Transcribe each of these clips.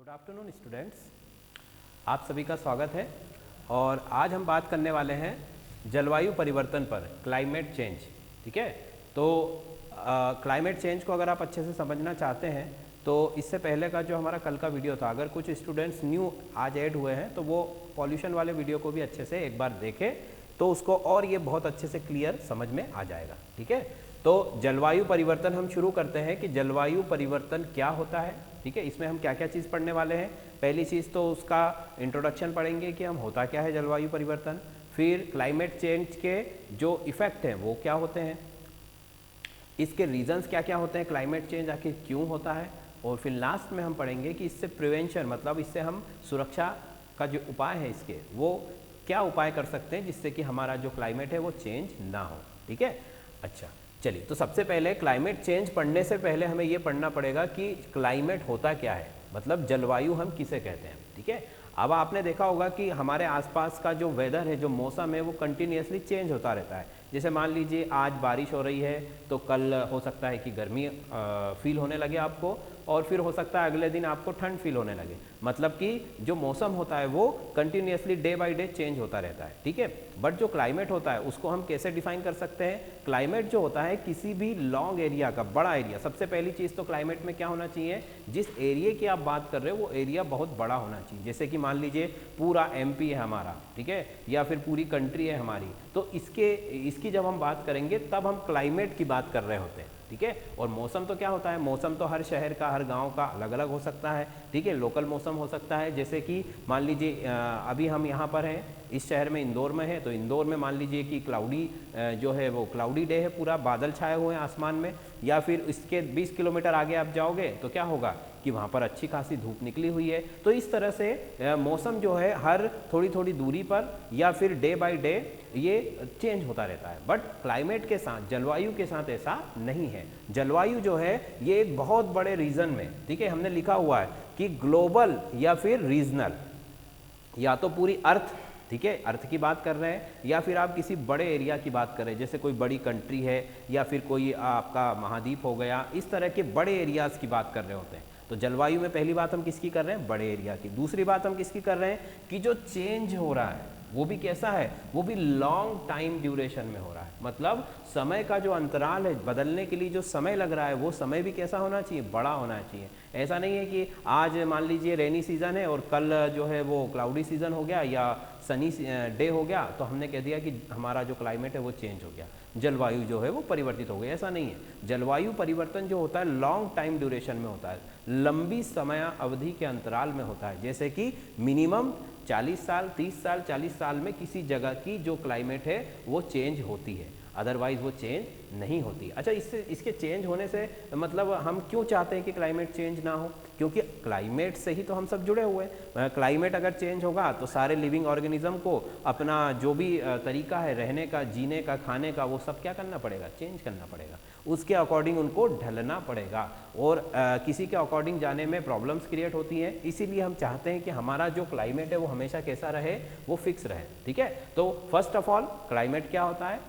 Good afternoon students, आप सभी का स्वागत है। और आज हम बात करने वाले हैं जलवायु परिवर्तन पर, क्लाइमेट चेंज। ठीक है, तो क्लाइमेट चेंज को अगर आप अच्छे से समझना चाहते हैं तो इससे पहले का जो हमारा कल का वीडियो था, अगर कुछ स्टूडेंट्स न्यू आज ऐड हुए हैं तो वो पॉल्यूशन वाले वीडियो को भी अच्छे से एक बार देखें तो उसको और ये बहुत अच्छे से क्लियर समझ में आ जाएगा। ठीक है, तो जलवायु परिवर्तन हम शुरू करते हैं कि जलवायु परिवर्तन क्या होता है। ठीक है, इसमें हम क्या क्या चीज़ पढ़ने वाले हैं। पहली चीज़ तो उसका इंट्रोडक्शन पढ़ेंगे कि हम होता क्या है जलवायु परिवर्तन, फिर क्लाइमेट चेंज के जो इफ़ेक्ट हैं वो क्या होते हैं, इसके रीजंस क्या क्या होते हैं, क्लाइमेट चेंज आखिर क्यों होता है, और फिर लास्ट में हम पढ़ेंगे कि इससे प्रिवेंशन मतलब इससे हम सुरक्षा का जो उपाय है इसके वो क्या उपाय कर सकते हैं जिससे कि हमारा जो क्लाइमेट है वो चेंज ना हो। ठीक है, अच्छा चलिए, तो सबसे पहले क्लाइमेट चेंज पढ़ने से पहले हमें ये पढ़ना पड़ेगा कि क्लाइमेट होता क्या है, मतलब जलवायु हम किसे कहते हैं। ठीक है, अब आपने देखा होगा कि हमारे आसपास का जो वेदर है, जो मौसम है, वो कंटिन्यूसली चेंज होता रहता है। जैसे मान लीजिए आज बारिश हो रही है तो कल हो सकता है कि गर्मी फील होने लगे आपको, और फिर हो सकता है अगले दिन आपको ठंड फील होने लगे। मतलब कि जो मौसम होता है वो continuously day by day change होता रहता है। ठीक है, बट जो क्लाइमेट होता है उसको हम कैसे डिफाइन कर सकते हैं। क्लाइमेट जो होता है किसी भी लॉन्ग एरिया का, बड़ा एरिया, सबसे पहली चीज़ तो क्लाइमेट में क्या होना चाहिए, जिस एरिया की आप बात कर रहे हो वो एरिया बहुत बड़ा होना चाहिए। जैसे कि मान लीजिए पूरा एमपी है हमारा, ठीक है, या फिर पूरी कंट्री है हमारी, तो इसकी जब हम बात करेंगे तब हम क्लाइमेट की बात कर रहे होते हैं। ठीक है, और मौसम तो क्या होता है, मौसम तो हर शहर का, हर गांव का अलग अलग हो सकता है। ठीक है, लोकल मौसम हो सकता है, जैसे कि मान लीजिए अभी हम यहाँ पर हैं इस शहर में, इंदौर में है, तो इंदौर में मान लीजिए कि क्लाउडी जो है वो क्लाउडी डे है, पूरा बादल छाए हुए हैं आसमान में। या फिर इसके 20 किलोमीटर आगे आप जाओगे तो क्या होगा कि वहाँ पर अच्छी खासी धूप निकली हुई है। तो इस तरह से मौसम जो है हर थोड़ी थोड़ी दूरी पर या फिर डे बाय डे ये चेंज होता रहता है। बट क्लाइमेट के साथ, जलवायु के साथ ऐसा नहीं है। जलवायु जो है ये एक बहुत बड़े रीजन में, ठीक है, हमने लिखा हुआ है कि ग्लोबल या फिर रीजनल, या तो पूरी अर्थ, ठीक है, अर्थ की बात कर रहे हैं, या फिर आप किसी बड़े एरिया की बात कर रहे हैं, जैसे कोई बड़ी कंट्री है या फिर कोई आपका महाद्वीप हो गया, इस तरह के बड़े एरियाज की बात कर रहे होते हैं। तो जलवायु में पहली बात हम किसकी कर रहे हैं, बड़े एरिया की। दूसरी बात हम किसकी कर रहे हैं कि जो चेंज हो रहा है वो भी कैसा है, वो भी लॉन्ग टाइम ड्यूरेशन में हो रहा है। मतलब समय का जो अंतराल है, बदलने के लिए जो समय लग रहा है वो समय भी कैसा होना चाहिए, बड़ा होना चाहिए। ऐसा नहीं है कि आज मान लीजिए रेनी सीजन है और कल जो है वो क्लाउडी सीजन हो गया या सनी डे हो गया तो हमने कह दिया कि हमारा जो क्लाइमेट है वो चेंज हो गया, जलवायु जो है वो परिवर्तित हो गई। ऐसा नहीं है। जलवायु परिवर्तन जो होता है लॉन्ग टाइम ड्यूरेशन में होता है, लंबी समय अवधि के अंतराल में होता है। जैसे कि मिनिमम 40 साल, 30 साल, 40 साल में किसी जगह की जो क्लाइमेट है वो चेंज होती है, अदरवाइज वो चेंज नहीं होती। अच्छा, इसके चेंज होने से मतलब हम क्यों चाहते हैं कि क्लाइमेट चेंज ना हो, क्योंकि क्लाइमेट से ही तो हम सब जुड़े हुए हैं। क्लाइमेट अगर चेंज होगा तो सारे लिविंग ऑर्गेनिज्म को अपना जो भी तरीका है रहने का, जीने का, खाने का, वो सब क्या करना पड़ेगा, चेंज करना पड़ेगा। उसके अकॉर्डिंग उनको ढलना पड़ेगा, और किसी के अकॉर्डिंग जाने में प्रॉब्लम्स क्रिएट होती हैं। इसीलिए हम चाहते हैं कि हमारा जो क्लाइमेट है वो हमेशा कैसा रहे, वो फिक्स रहे। ठीक है, तो फर्स्ट ऑफ ऑल क्लाइमेट क्या होता है,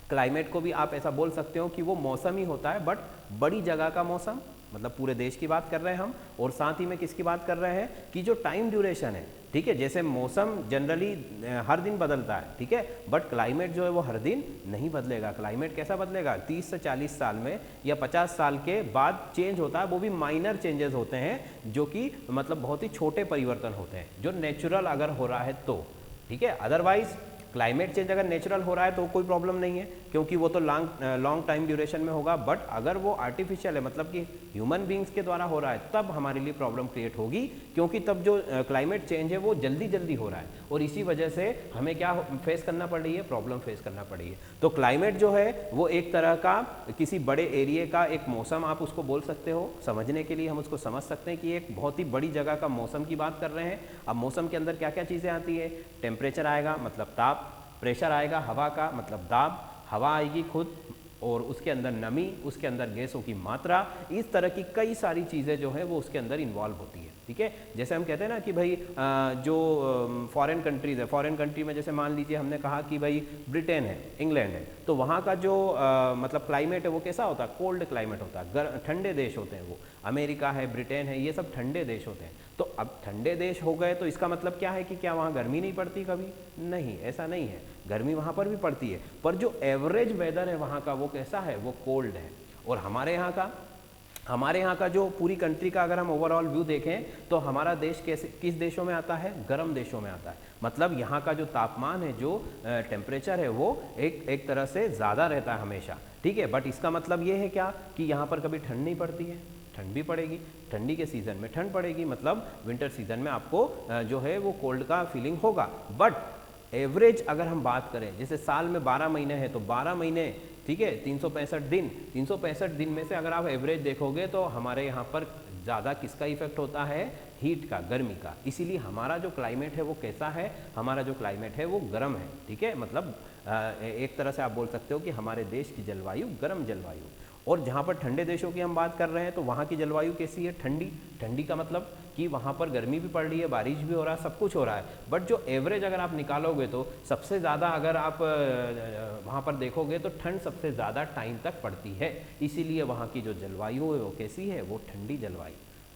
क्लाइमेट को भी आप ऐसा बोल सकते हो कि वो मौसम ही होता है, बट बड़ी जगह का मौसम, मतलब पूरे देश की बात कर रहे हैं हम, और साथ ही में किसकी बात कर रहे हैं कि जो टाइम ड्यूरेशन है। ठीक है, जैसे मौसम जनरली हर दिन बदलता है, ठीक है, बट क्लाइमेट जो है वो हर दिन नहीं बदलेगा। क्लाइमेट कैसा बदलेगा, 30 से 40 साल में या 50 साल के बाद चेंज होता है। वो भी माइनर चेंजेस होते हैं जो कि मतलब बहुत ही छोटे परिवर्तन होते हैं, जो नेचुरल अगर हो रहा है तो। ठीक है, अदरवाइज क्लाइमेट चेंज अगर नेचुरल हो रहा है तो कोई प्रॉब्लम नहीं है, क्योंकि वो तो लॉन्ग टाइम ड्यूरेशन में होगा। बट अगर वो आर्टिफिशियल है, मतलब कि ह्यूमन बींग्स के द्वारा हो रहा है, तब हमारे लिए प्रॉब्लम क्रिएट होगी, क्योंकि तब जो क्लाइमेट चेंज है वो जल्दी जल्दी हो रहा है, और इसी वजह से हमें क्या फेस करना पड़ रही है, प्रॉब्लम फेस करना पड़ रही है। तो क्लाइमेट जो है वो एक तरह का किसी बड़े एरिया का एक मौसम आप उसको बोल सकते हो। समझने के लिए हम उसको समझ सकते हैं कि एक बहुत ही बड़ी जगह का मौसम की बात कर रहे हैं। अब मौसम के अंदर क्या क्या चीज़ें आती है, टेम्परेचर आएगा मतलब ताप, प्रेशर आएगा हवा का मतलब दाब, हवा आएगी खुद, और उसके अंदर नमी, उसके अंदर गैसों की मात्रा, इस तरह की कई सारी चीज़ें जो है वो उसके अंदर इन्वॉल्व होती है। ठीक है। जैसे हम कहते हैं ना कि भाई जो फॉरेन कंट्रीज़ है, फॉरेन कंट्री में जैसे मान लीजिए हमने कहा कि भाई ब्रिटेन है, इंग्लैंड है, तो वहाँ का जो मतलब क्लाइमेट है वो कैसा होता है, कोल्ड क्लाइमेट होता है, ठंडे देश होते हैं वो। अमेरिका है, ब्रिटेन है, ये सब ठंडे देश होते हैं। तो अब ठंडे देश हो गए तो इसका मतलब क्या है कि क्या वहाँ गर्मी नहीं पड़ती कभी? नहीं, ऐसा नहीं है, गर्मी वहाँ पर भी पड़ती है, पर जो एवरेज वेदर है वहाँ का वो कैसा है, वो कोल्ड है। और हमारे यहाँ का जो पूरी कंट्री का अगर हम ओवरऑल व्यू देखें तो हमारा देश किस देशों में आता है, गर्म देशों में आता है। मतलब यहाँ का जो तापमान है, जो टेम्परेचर है, वो एक तरह से ज़्यादा रहता है हमेशा, ठीक है। बट इसका मतलब ये है क्या कि यहाँ पर कभी ठंड नहीं पड़ती है? ठंड भी पड़ेगी, ठंडी के सीज़न में ठंड पड़ेगी, मतलब विंटर सीजन में आपको जो है वो कोल्ड का फीलिंग होगा। बट एवरेज अगर हम बात करें, जैसे साल में 12 महीने हैं तो 12 महीने, ठीक है, 365 दिन में से अगर आप एवरेज देखोगे तो हमारे यहाँ पर ज़्यादा किसका इफेक्ट होता है, हीट का, गर्मी का। इसीलिए हमारा जो क्लाइमेट है वो कैसा है, हमारा जो क्लाइमेट है वो गर्म है, ठीक है। मतलब एक तरह से आप बोल सकते हो कि हमारे देश की जलवायु गर्म जलवायु। और जहाँ पर ठंडे देशों की हम बात कर रहे हैं तो वहाँ की जलवायु कैसी है, ठंडी का मतलब कि वहाँ पर गर्मी भी पड़ रही है, बारिश भी हो रहा है, सब कुछ हो रहा है। बट जो एवरेज अगर आप निकालोगे तो सबसे ज़्यादा अगर आप वहाँ पर देखोगे तो ठंड सबसे ज़्यादा टाइम तक पड़ती है। इसीलिए वहाँ की जो जलवायु है वो कैसी है, वो ठंडी जलवायु।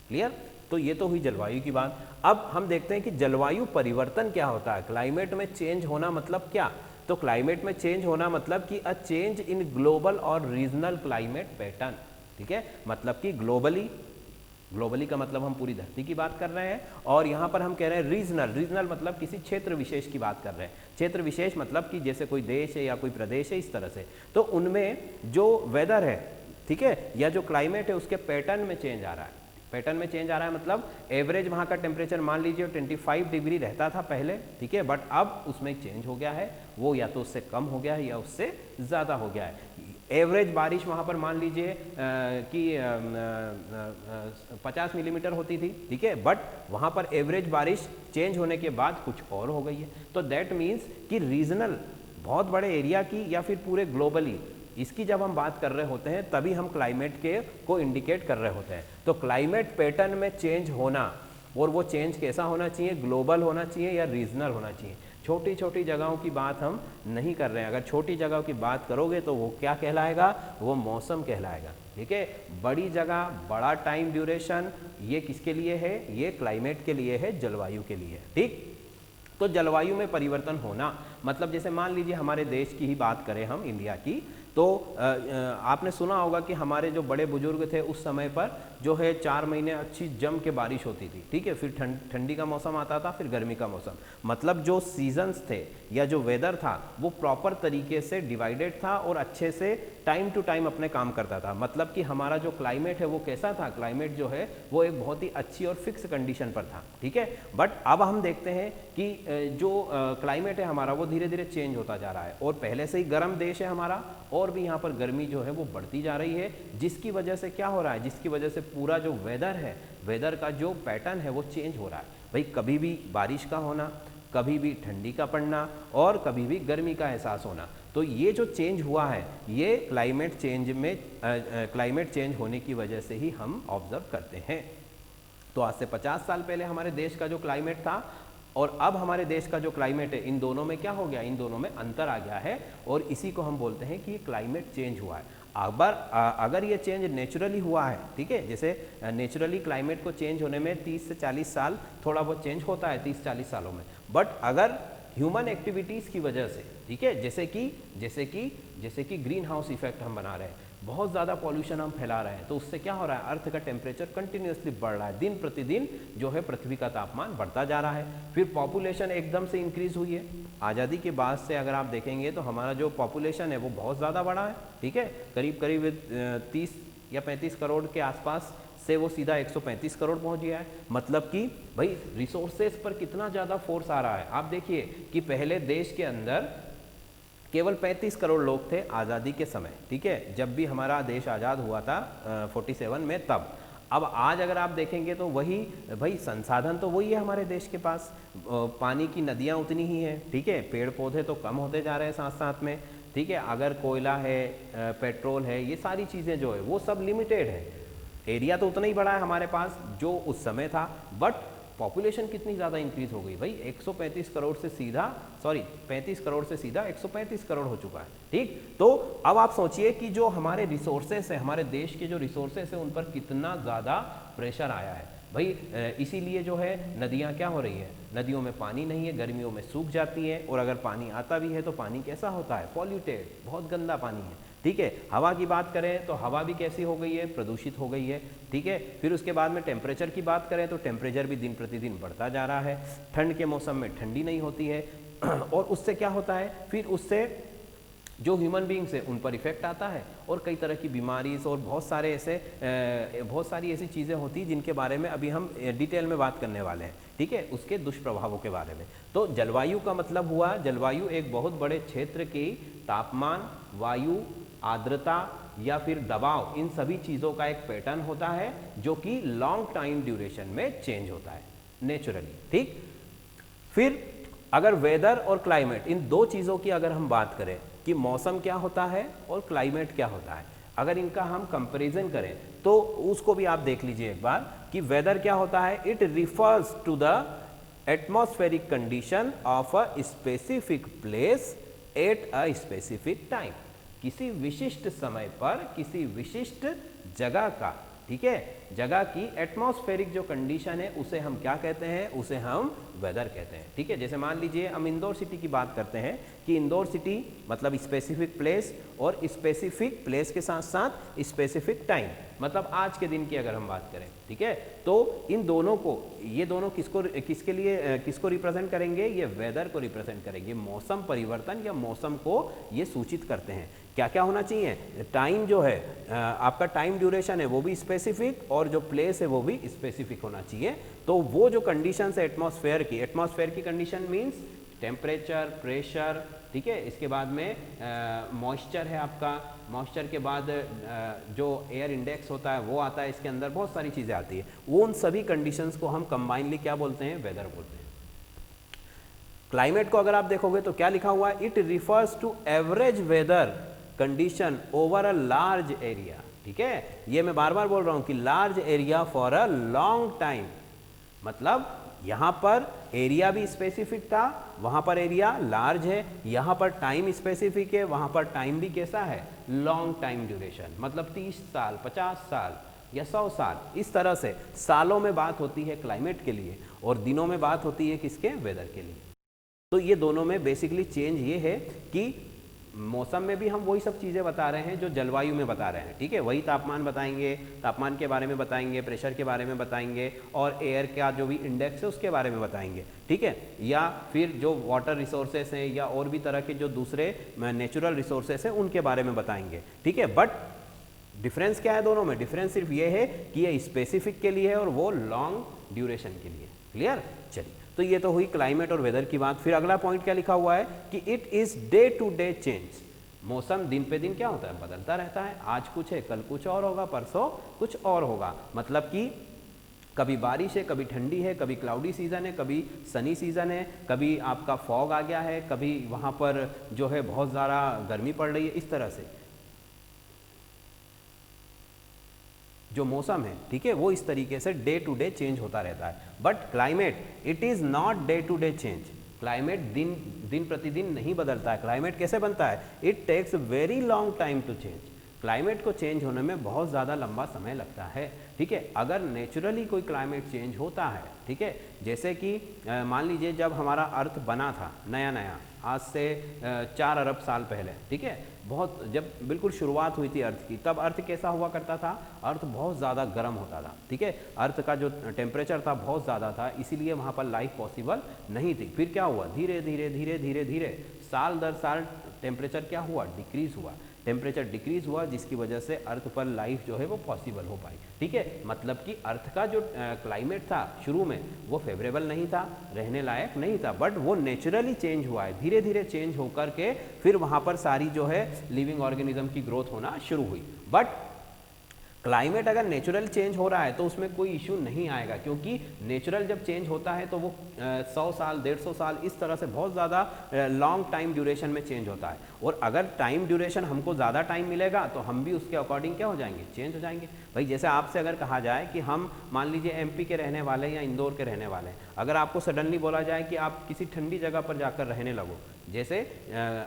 क्लियर? तो ये तो हुई जलवायु की बात। अब हम देखते हैं कि जलवायु परिवर्तन क्या होता है, क्लाइमेट में चेंज होना मतलब क्या। तो क्लाइमेट में चेंज होना मतलब कि अ चेंज इन ग्लोबल और रीजनल क्लाइमेट पैटर्न, ठीक है। मतलब कि ग्लोबली का मतलब हम पूरी धरती की बात कर रहे हैं, और यहाँ पर हम कह रहे हैं रीजनल मतलब किसी क्षेत्र विशेष की बात कर रहे हैं। क्षेत्र विशेष मतलब कि जैसे कोई देश है या कोई प्रदेश है, इस तरह से। तो उनमें जो वेदर है, ठीक है, या जो क्लाइमेट है उसके पैटर्न में चेंज आ रहा है। पैटर्न में चेंज आ रहा है मतलब एवरेज वहाँ का टेम्परेचर मान लीजिए 25 डिग्री रहता था पहले, ठीक है, बट अब उसमें चेंज हो गया है, वो या तो उससे कम हो गया है या उससे ज़्यादा हो गया है। एवरेज बारिश वहाँ पर मान लीजिए कि 50 मिलीमीटर होती थी, ठीक है, बट वहाँ पर एवरेज बारिश चेंज होने के बाद कुछ और हो गई है। तो दैट मीन्स कि रीजनल, बहुत बड़े एरिया की या फिर पूरे ग्लोबली, इसकी जब हम बात कर रहे होते हैं तभी हम क्लाइमेट के को इंडिकेट कर रहे होते हैं। तो क्लाइमेट पैटर्न में चेंज होना, और वो चेंज कैसा होना चाहिए, ग्लोबल होना चाहिए या रीजनल होना चाहिए। छोटी छोटी जगहों की बात हम नहीं कर रहे हैं। अगर छोटी जगहों की बात करोगे तो वो क्या कहलाएगा, वो मौसम कहलाएगा, ठीक है। बड़ी जगह, बड़ा टाइम ड्यूरेशन, ये किसके लिए है, ये क्लाइमेट के लिए है, जलवायु के लिए, ठीक। तो जलवायु में परिवर्तन होना मतलब जैसे मान लीजिए हमारे देश की ही बात करें हम, इंडिया की, तो आपने सुना होगा कि हमारे जो बड़े बुजुर्ग थे उस समय पर जो है 4 महीने अच्छी जम के बारिश होती थी, ठीक है, फिर ठंडी का मौसम आता था, फिर गर्मी का मौसम। मतलब जो सीजन्स थे या जो वेदर था वो प्रॉपर तरीके से डिवाइडेड था और अच्छे से टाइम टू टाइम अपने काम करता था। मतलब कि हमारा जो क्लाइमेट है वो कैसा था, क्लाइमेट जो है वो एक बहुत ही अच्छी और फिक्स कंडीशन पर था, ठीक है। बट अब हम देखते हैं कि जो क्लाइमेट है हमारा वो धीरे धीरे चेंज होता जा रहा है, और पहले से ही गर्म देश है हमारा, और भी यहाँ पर गर्मी जो है वो बढ़ती जा रही है, जिसकी वजह से क्या हो रहा है, जिसकी वजह से पूरा जो वेदर है, वेदर का जो पैटर्न है वो चेंज हो रहा है। भाई कभी भी बारिश का होना, कभी भी ठंडी का पड़ना, और कभी भी गर्मी का एहसास होना। तो ये जो चेंज हुआ है ये क्लाइमेट चेंज होने की वजह से ही हम ऑब्जर्व करते हैं। तो आज से 50 साल पहले हमारे देश का जो क्लाइमेट था और अब हमारे देश का जो क्लाइमेट है, इन दोनों में क्या हो गया, इन दोनों में अंतर आ गया है, और इसी को हम बोलते हैं कि क्लाइमेट चेंज हुआ है। अगर ये चेंज नेचुरली हुआ है, ठीक है, जैसे नेचुरली क्लाइमेट को चेंज होने में 30 से 40 साल थोड़ा बहुत चेंज होता है 30-40 सालों में। बट अगर ह्यूमन एक्टिविटीज़ की वजह से, ठीक है, जैसे कि ग्रीन हाउस इफेक्ट हम बना रहे हैं, बहुत ज़्यादा पॉल्यूशन हम फैला रहे हैं, तो उससे क्या हो रहा है, अर्थ का टेम्परेचर कंटिन्यूसली बढ़ रहा है, दिन प्रतिदिन जो है पृथ्वी का तापमान बढ़ता जा रहा है। फिर पॉपुलेशन एकदम से इंक्रीज हुई है। आज़ादी के बाद से अगर आप देखेंगे तो हमारा जो पॉपुलेशन है वो बहुत ज़्यादा बढ़ा है, ठीक है, करीब 30 या 35 करोड़ के आसपास से वो सीधा 135 करोड़ पहुंच गया है। मतलब कि भाई रिसोर्सेज पर कितना ज़्यादा फोर्स आ रहा है। आप देखिए कि पहले देश के अंदर केवल 35 करोड़ लोग थे आज़ादी के समय, ठीक है, जब भी हमारा देश आज़ाद हुआ था 47 में तब। अब आज अगर आप देखेंगे तो वही भाई संसाधन तो वही है हमारे देश के पास, पानी की नदियाँ उतनी ही हैं, ठीक है, पेड़ पौधे तो कम होते जा रहे हैं साथ साथ में, ठीक है, अगर कोयला है, पेट्रोल है, ये सारी चीज़ें जो है वो सब लिमिटेड है। एरिया तो उतना ही बड़ा है हमारे पास जो उस समय था, बट पॉपुलेशन कितनी ज़्यादा इंक्रीज हो गई भाई, 135 करोड़ से सीधा 35 करोड़ से सीधा 135 करोड़ हो चुका है। ठीक, तो अब आप सोचिए कि जो हमारे रिसोर्सेस है, हमारे देश के जो रिसोर्सेस है उन पर कितना ज़्यादा प्रेशर आया है भाई। इसीलिए जो है नदियाँ क्या हो रही है, नदियों में पानी नहीं है, गर्मियों में सूख जाती है, और अगर पानी आता भी है तो पानी कैसा होता है, पॉल्यूटेड, बहुत गंदा पानी है। ठीक है, हवा की बात करें तो हवा भी कैसी हो गई है, प्रदूषित हो गई है। ठीक है, फिर उसके बाद में टेम्परेचर की बात करें तो टेम्परेचर भी दिन प्रतिदिन बढ़ता जा रहा है, ठंड के मौसम में ठंडी नहीं होती है और उससे क्या होता है, फिर उससे जो ह्यूमन बींग्स है उन पर इफेक्ट आता है, और कई तरह की बीमारी और बहुत सारी ऐसी चीज़ें होती हैं जिनके बारे में अभी हम डिटेल में बात करने वाले हैं। ठीक है, उसके दुष्प्रभावों के बारे में। तो जलवायु का मतलब हुआ, जलवायु एक बहुत बड़े क्षेत्र की तापमान, वायु, आर्द्रता या फिर दबाव, इन सभी चीज़ों का एक पैटर्न होता है जो कि लॉन्ग टाइम ड्यूरेशन में चेंज होता है नेचुरली। ठीक, फिर अगर वेदर और क्लाइमेट, इन दो चीज़ों की अगर हम बात करें कि मौसम क्या होता है और क्लाइमेट क्या होता है, अगर इनका हम कंपैरिजन करें तो उसको भी आप देख लीजिए एक बार कि वेदर क्या होता है, it refers to the atmospheric condition of a specific place at a specific time, किसी विशिष्ट समय पर किसी विशिष्ट जगह का, ठीक है, जगह की एटमॉस्फेरिक जो कंडीशन है उसे हम क्या कहते हैं, उसे हम वेदर कहते हैं। ठीक है, जैसे मान लीजिए हम इंदौर सिटी की बात करते हैं कि इंदौर सिटी मतलब स्पेसिफिक प्लेस, और स्पेसिफिक प्लेस के साथ साथ स्पेसिफिक टाइम, मतलब आज के दिन की अगर हम बात करें। ठीक है, तो इन दोनों को, ये दोनों किसके लिए किसको रिप्रेजेंट करेंगे, ये वेदर को रिप्रेजेंट करेंगे, मौसम परिवर्तन या मौसम को ये सूचित करते हैं। क्या क्या होना चाहिए, टाइम जो है आपका टाइम ड्यूरेशन है वो भी स्पेसिफिक, और जो प्लेस है वो भी स्पेसिफिक होना चाहिए। तो वो जो कंडीशंस है एटमॉस्फेयर की कंडीशन मींस टेम्परेचर, प्रेशर, ठीक है, इसके बाद में मॉइस्चर है आपका, मॉइस्चर के बाद जो एयर इंडेक्स होता है वो आता है, इसके अंदर बहुत सारी चीज़ें आती है, वो उन सभी कंडीशंस को हम कंबाइनली क्या बोलते हैं, वेदर बोलते हैं। क्लाइमेट को अगर आप देखोगे तो क्या लिखा हुआ है, it refers to average weather condition over a large area. ठीक है, ये मैं बार बार बोल रहा हूं कि large area for a long time, मतलब यहां पर एरिया भी स्पेसिफिक था, वहां पर एरिया लार्ज है, यहां पर टाइम स्पेसिफिक है, वहां पर टाइम भी कैसा है, लॉन्ग टाइम ड्यूरेशन, मतलब 30 साल, 50 साल या 100 साल, इस तरह से सालों में बात होती है क्लाइमेट के लिए, और दिनों में बात होती है किसके, वेदर के लिए। तो ये दोनों में बेसिकली चेंज ये है कि मौसम में भी हम वही सब चीज़ें बता रहे हैं जो जलवायु में बता रहे हैं। ठीक है, वही तापमान बताएंगे, तापमान के बारे में बताएंगे, प्रेशर के बारे में बताएंगे, और एयर का जो भी इंडेक्स है उसके बारे में बताएंगे। ठीक है, या फिर जो वाटर रिसोर्सेस हैं या और भी तरह के जो दूसरे नेचुरल रिसोर्सेस हैं उनके बारे में बताएंगे। ठीक है, बट डिफरेंस क्या है दोनों में, डिफरेंस सिर्फ ये है कि ये स्पेसिफिक के लिए है और वो लॉन्ग ड्यूरेशन के लिए। क्लियर, चलिए, तो ये तो हुई क्लाइमेट और वेदर की बात। फिर अगला पॉइंट क्या लिखा हुआ है कि it is day to day change, मौसम दिन पे दिन क्या होता है, बदलता रहता है, आज कुछ है कल कुछ और होगा, परसों कुछ और होगा, मतलब कि कभी बारिश है, कभी ठंडी है, कभी क्लाउडी सीजन है, कभी सनी सीजन है, कभी आपका फॉग आ गया है, कभी वहाँ पर जो है बहुत ज़्यादा गर्मी पड़ रही है, इस तरह से जो मौसम है, ठीक है, वो इस तरीके से डे टू डे चेंज होता रहता है। But climate it is not day to day change, climate दिन प्रतिदिन नहीं बदलता है। क्लाइमेट कैसे बनता है, it takes very long time to change, climate को चेंज होने में बहुत ज़्यादा लंबा समय लगता है। ठीक है, अगर नेचुरली कोई क्लाइमेट चेंज होता है, ठीक है, जैसे कि मान लीजिए जब हमारा अर्थ बना था नया नया, आज से 4 अरब साल पहले, ठीक है, बहुत जब बिल्कुल शुरुआत हुई थी अर्थ की, तब अर्थ कैसा हुआ करता था, अर्थ बहुत ज़्यादा गर्म होता था। ठीक है, अर्थ का जो टेम्परेचर था बहुत ज़्यादा था, इसीलिए वहाँ पर लाइफ पॉसिबल नहीं थी। फिर क्या हुआ, धीरे धीरे धीरे धीरे धीरे साल दर साल टेम्परेचर क्या हुआ, डिक्रीज हुआ, टेम्परेचर डिक्रीज हुआ, जिसकी वजह से अर्थ पर लाइफ जो है वो पॉसिबल हो पाई। ठीक है, मतलब कि अर्थ का जो क्लाइमेट था शुरू में वो फेवरेबल नहीं था, रहने लायक नहीं था, बट वो नेचुरली चेंज हुआ है, धीरे धीरे चेंज होकर के फिर वहाँ पर सारी जो है लिविंग ऑर्गेनिज्म की ग्रोथ होना शुरू हुई। बट क्लाइमेट अगर नेचुरल चेंज हो रहा है तो उसमें कोई इशू नहीं आएगा, क्योंकि नेचुरल जब चेंज होता है तो वो 100 साल 150 साल इस तरह से बहुत ज़्यादा लॉन्ग टाइम ड्यूरेशन में चेंज होता है। और अगर टाइम ड्यूरेशन हमको ज़्यादा टाइम मिलेगा तो हम भी उसके अकॉर्डिंग क्या हो जाएंगे, चेंज हो जाएंगे। भाई जैसे आपसे अगर कहा जाए कि हम मान लीजिए एमपी के रहने वाले हैं या इंदौर के रहने वाले हैं, अगर आपको सडनली बोला जाए कि आप किसी ठंडी जगह पर जाकर रहने लगो, जैसे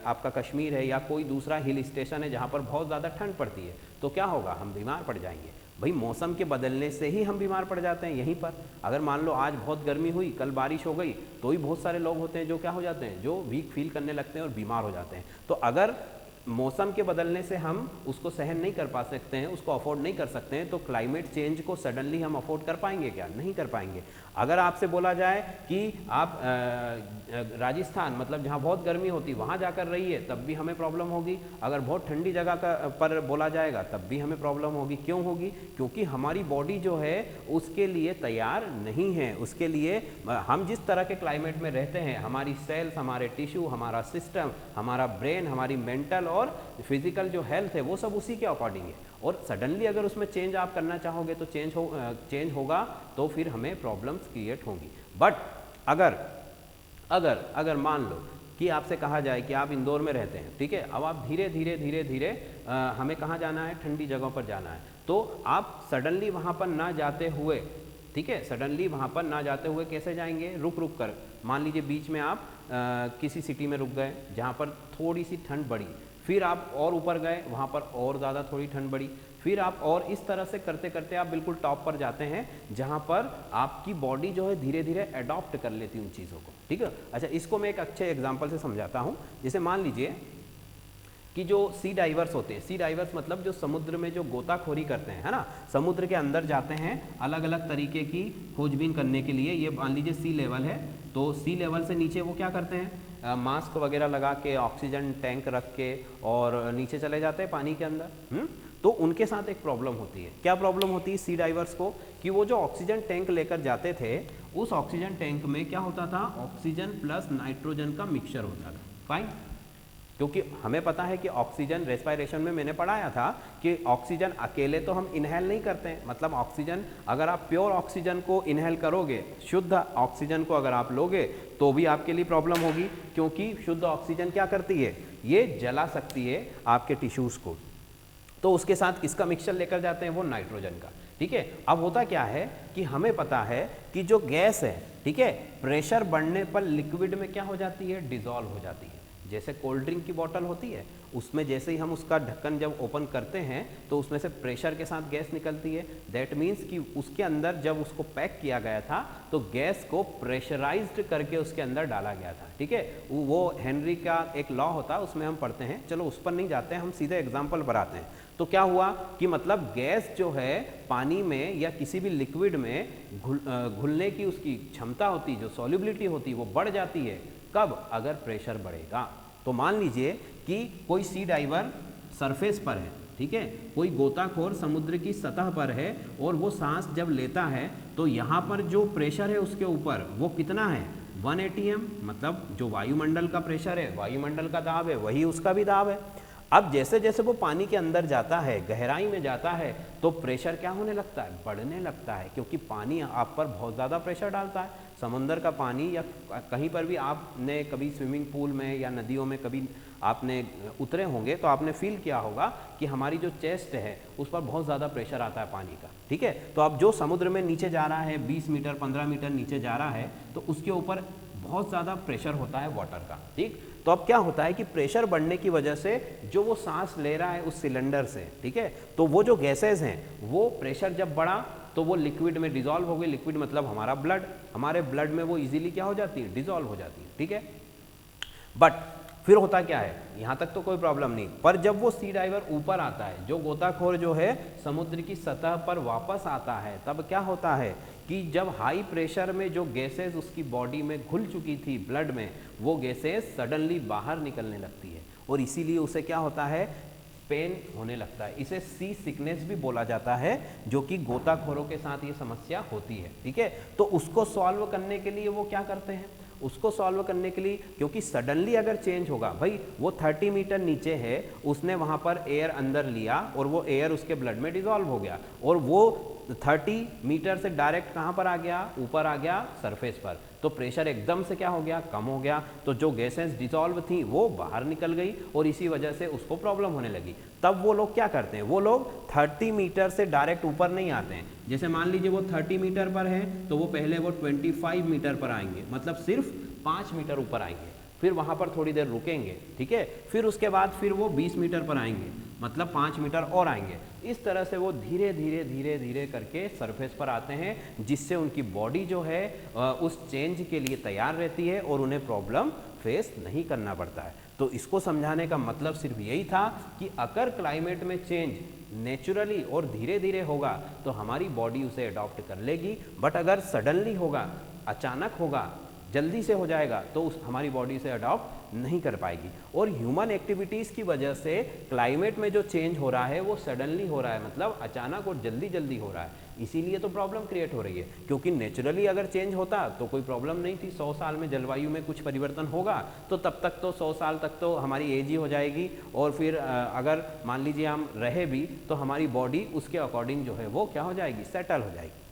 आपका कश्मीर है या कोई दूसरा हिल स्टेशन है जहाँ पर बहुत ज़्यादा ठंड पड़ती है, तो क्या होगा, हम बीमार पड़ जाएंगे। भाई मौसम के बदलने से ही हम बीमार पड़ जाते हैं। यहीं पर अगर मान लो आज बहुत गर्मी हुई, कल बारिश हो गई, तो ही बहुत सारे लोग होते हैं जो क्या हो जाते हैं, जो वीक फील करने लगते हैं और बीमार हो जाते हैं। तो अगर मौसम के बदलने से हम उसको सहन नहीं कर पा सकते हैं, उसको अफोर्ड नहीं कर सकते हैं, तो क्लाइमेट चेंज को सडनली हम अफोर्ड कर पाएंगे क्या, नहीं कर पाएंगे। अगर आपसे बोला जाए कि आप राजस्थान मतलब जहाँ बहुत गर्मी होती है वहाँ जाकर रहिए, तब भी हमें प्रॉब्लम होगी। अगर बहुत ठंडी जगह पर बोला जाएगा तब भी हमें प्रॉब्लम होगी। क्यों होगी, क्योंकि हमारी बॉडी जो है उसके लिए तैयार नहीं है। उसके लिए हम जिस तरह के क्लाइमेट में रहते हैं, हमारी सेल्स, हमारे टिश्यू, हमारा सिस्टम, हमारा ब्रेन, हमारी मेंटल और फिजिकल जो हेल्थ है वो सब उसी के अकॉर्डिंग है। और सडनली अगर उसमें चेंज आप करना चाहोगे तो चेंज होगा तो फिर हमें प्रॉब्लम्स क्रिएट होंगी। बट अगर मान लो कि आपसे कहा जाए कि आप इंदौर में रहते हैं, ठीक है, अब आप धीरे धीरे हमें कहाँ जाना है, ठंडी जगहों पर जाना है, तो आप सडनली वहाँ पर ना जाते हुए, ठीक है, सडनली वहाँ पर ना जाते हुए कैसे जाएंगे, रुक रुक कर। मान लीजिए बीच में आप किसी सिटी में रुक गए जहाँ पर थोड़ी सी ठंड बढ़ी, फिर आप और ऊपर गए, वहाँ पर और ज़्यादा थोड़ी ठंड बढ़ी, फिर आप और इस तरह से करते करते आप बिल्कुल टॉप पर जाते हैं जहाँ पर आपकी बॉडी जो है धीरे धीरे अडॉप्ट कर लेती है उन चीज़ों को, ठीक है। अच्छा, इसको मैं एक अच्छे एग्जांपल से समझाता हूँ। जैसे मान लीजिए कि जो सी डाइवर्स होते हैं, सी डाइवर्स मतलब जो समुद्र में जो गोताखोरी करते हैं, है ना, समुद्र के अंदर जाते हैं अलग अलग तरीके की खोजबीन करने के लिए। ये मान लीजिए सी लेवल है, तो सी लेवल से नीचे वो क्या करते हैं, मास्क वगैरह लगा के, ऑक्सीजन टैंक रख के और नीचे चले जाते हैं पानी के अंदर। तो उनके साथ एक प्रॉब्लम होती है। क्या प्रॉब्लम होती है सी डाइवर्स को, कि वो जो ऑक्सीजन टैंक लेकर जाते थे, उस ऑक्सीजन टैंक में क्या होता था, ऑक्सीजन प्लस नाइट्रोजन का मिक्सचर होता था। फाइन, क्योंकि हमें पता है कि ऑक्सीजन रेस्पिरेशन में मैंने पढ़ाया था कि ऑक्सीजन अकेले तो हम इनहेल नहीं करते हैं। मतलब ऑक्सीजन, अगर आप प्योर ऑक्सीजन को इनहेल करोगे, शुद्ध ऑक्सीजन को अगर आप लोगे तो भी आपके लिए प्रॉब्लम होगी, क्योंकि शुद्ध ऑक्सीजन क्या करती है, ये जला सकती है आपके टिश्यूज़ को। तो उसके साथ किसका मिक्सचर लेकर जाते हैं, वो नाइट्रोजन का, ठीक है। अब होता क्या है कि हमें पता है कि जो गैस है, ठीक है, प्रेशर बढ़ने पर लिक्विड में क्या हो जाती है, डिसॉल्व हो जाती है। जैसे कोल्ड ड्रिंक की बोतल होती है, उसमें जैसे ही हम उसका ढक्कन जब ओपन करते हैं तो उसमें से प्रेशर के साथ गैस निकलती है। दैट मीन्स कि उसके अंदर जब उसको पैक किया गया था तो गैस को प्रेशराइज्ड करके उसके अंदर डाला गया था, ठीक है। वो हेनरी का एक लॉ होता है, उसमें हम पढ़ते हैं, चलो उस पर नहीं जाते हैं, हम सीधे एग्जाम्पल बनाते हैं। तो क्या हुआ कि मतलब गैस जो है पानी में या किसी भी लिक्विड में घुलने की उसकी क्षमता होती, जो सॉल्युबिलिटी होती, वो बढ़ जाती है। कब, अगर प्रेशर बढ़ेगा। तो मान लीजिए कि कोई सी डाइवर सरफेस पर है, ठीक है, कोई गोताखोर समुद्र की सतह पर है और वो सांस जब लेता है तो यहाँ पर जो प्रेशर है उसके ऊपर वो कितना है, 1 atm, मतलब जो वायुमंडल का प्रेशर है, वायुमंडल का दाब है, वही उसका भी दाब है। अब जैसे जैसे वो पानी के अंदर जाता है, गहराई में जाता है, तो प्रेशर क्या होने लगता है, बढ़ने लगता है, क्योंकि पानी आप पर बहुत ज़्यादा प्रेशर डालता है। समुंदर का पानी या कहीं पर भी आपने कभी स्विमिंग पूल में या नदियों में कभी आपने उतरे होंगे तो आपने फील किया होगा कि हमारी जो चेस्ट है उस पर बहुत ज़्यादा प्रेशर आता है पानी का, ठीक है। तो अब जो समुद्र में नीचे जा रहा है, 20 मीटर 15 मीटर नीचे जा रहा है, तो उसके ऊपर बहुत ज़्यादा प्रेशर होता है वाटर का, ठीक। तो अब क्या होता है कि प्रेशर बढ़ने की वजह से जो वो सांस ले रहा है उस सिलेंडर से, ठीक है, तो वो जो गैसेज हैं वो प्रेशर जब बढ़ा तो वो लिक्विड में डिसॉल्व हो गई। लिक्विड मतलब हमारा ब्लड, हमारे ब्लड में वो इजीली क्या हो जाती है, डिसॉल्व हो जाती है, ठीक है। बट फिर होता क्या है, यहाँ तक तो कोई प्रॉब्लम नहीं, पर जब वो सी डाइवर ऊपर आता है, जो गोताखोर जो है समुद्र की सतह पर वापस आता है, तब क्या होता है कि जब हाई प्रेशर में जो गैसेस उसकी बॉडी में घुल चुकी थी ब्लड में, वो गैसेस सडनली बाहर निकलने लगती है और इसीलिए उसे क्या होता है, पेन होने लगता है। इसे सी सिकनेस भी बोला जाता है, जो कि गोताखोरों के साथ ये समस्या होती है, ठीक है। तो उसको सॉल्व करने के लिए वो क्या करते हैं, उसको सॉल्व करने के लिए, क्योंकि सडनली अगर चेंज होगा, भाई वो 30 मीटर नीचे है, उसने वहाँ पर एयर अंदर लिया और वो एयर उसके ब्लड में डिजॉल्व हो गया और वो 30 मीटर से डायरेक्ट कहाँ पर आ गया, ऊपर आ गया सरफेस पर, तो प्रेशर एकदम से क्या हो गया, कम हो गया, तो जो गैसेस डिसॉल्व थी वो बाहर निकल गई और इसी वजह से उसको प्रॉब्लम होने लगी। तब वो लोग क्या करते हैं, वो लोग 30 मीटर से डायरेक्ट ऊपर नहीं आते हैं। जैसे मान लीजिए वो 30 मीटर पर है तो वो पहले वो 25 मीटर पर आएंगे, मतलब सिर्फ 5 मीटर ऊपर आएंगे, फिर वहाँ पर थोड़ी देर रुकेंगे, ठीक है, फिर उसके बाद फिर वो 20 मीटर पर आएंगे, मतलब 5 मीटर और आएंगे। इस तरह से वो धीरे धीरे धीरे धीरे करके सरफेस पर आते हैं, जिससे उनकी बॉडी जो है उस चेंज के लिए तैयार रहती है और उन्हें प्रॉब्लम फेस नहीं करना पड़ता है। तो इसको समझाने का मतलब सिर्फ यही था कि अगर क्लाइमेट में चेंज नेचुरली और धीरे धीरे होगा तो हमारी बॉडी उसे अडॉप्ट कर लेगी, बट अगर सडनली होगा, अचानक होगा, जल्दी से हो जाएगा, तो हमारी बॉडी से अडॉप्ट नहीं कर पाएगी। और ह्यूमन एक्टिविटीज़ की वजह से क्लाइमेट में जो चेंज हो रहा है वो सडनली हो रहा है, मतलब अचानक और जल्दी जल्दी हो रहा है, इसीलिए तो प्रॉब्लम क्रिएट हो रही है। क्योंकि नेचुरली अगर चेंज होता तो कोई प्रॉब्लम नहीं थी, 100 साल में जलवायु में कुछ परिवर्तन होगा तो तब तक तो 100 साल तक तो हमारी एज ही हो जाएगी, और फिर अगर मान लीजिए हम रहे भी तो हमारी बॉडी उसके अकॉर्डिंग जो है वो क्या हो जाएगी, सेटल हो जाएगी।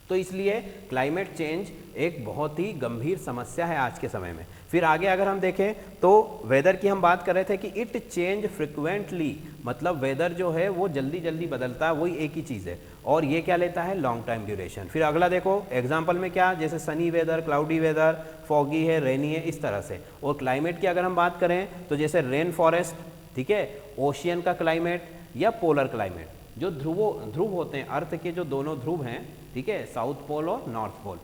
तो इसलिए क्लाइमेट चेंज एक बहुत ही गंभीर समस्या है आज के समय में। फिर आगे अगर हम देखें तो वेदर की हम बात कर रहे थे कि इट चेंज फ्रिक्वेंटली, मतलब वेदर जो है वो जल्दी जल्दी बदलता है, वही एक ही चीज़ है, और ये क्या लेता है, लॉन्ग टाइम ड्यूरेशन। फिर अगला देखो एग्जाम्पल में क्या, जैसे sunny weather, cloudy weather, foggy है, रेनी है, इस तरह से। और क्लाइमेट की अगर हम बात करें तो जैसे रेन फॉरेस्ट, ठीक है, ओशियन का क्लाइमेट या पोलर क्लाइमेट, जो ध्रुव होते हैं, अर्थ के जो दोनों ध्रुव हैं, ठीक है, साउथ पोल और नॉर्थ पोल,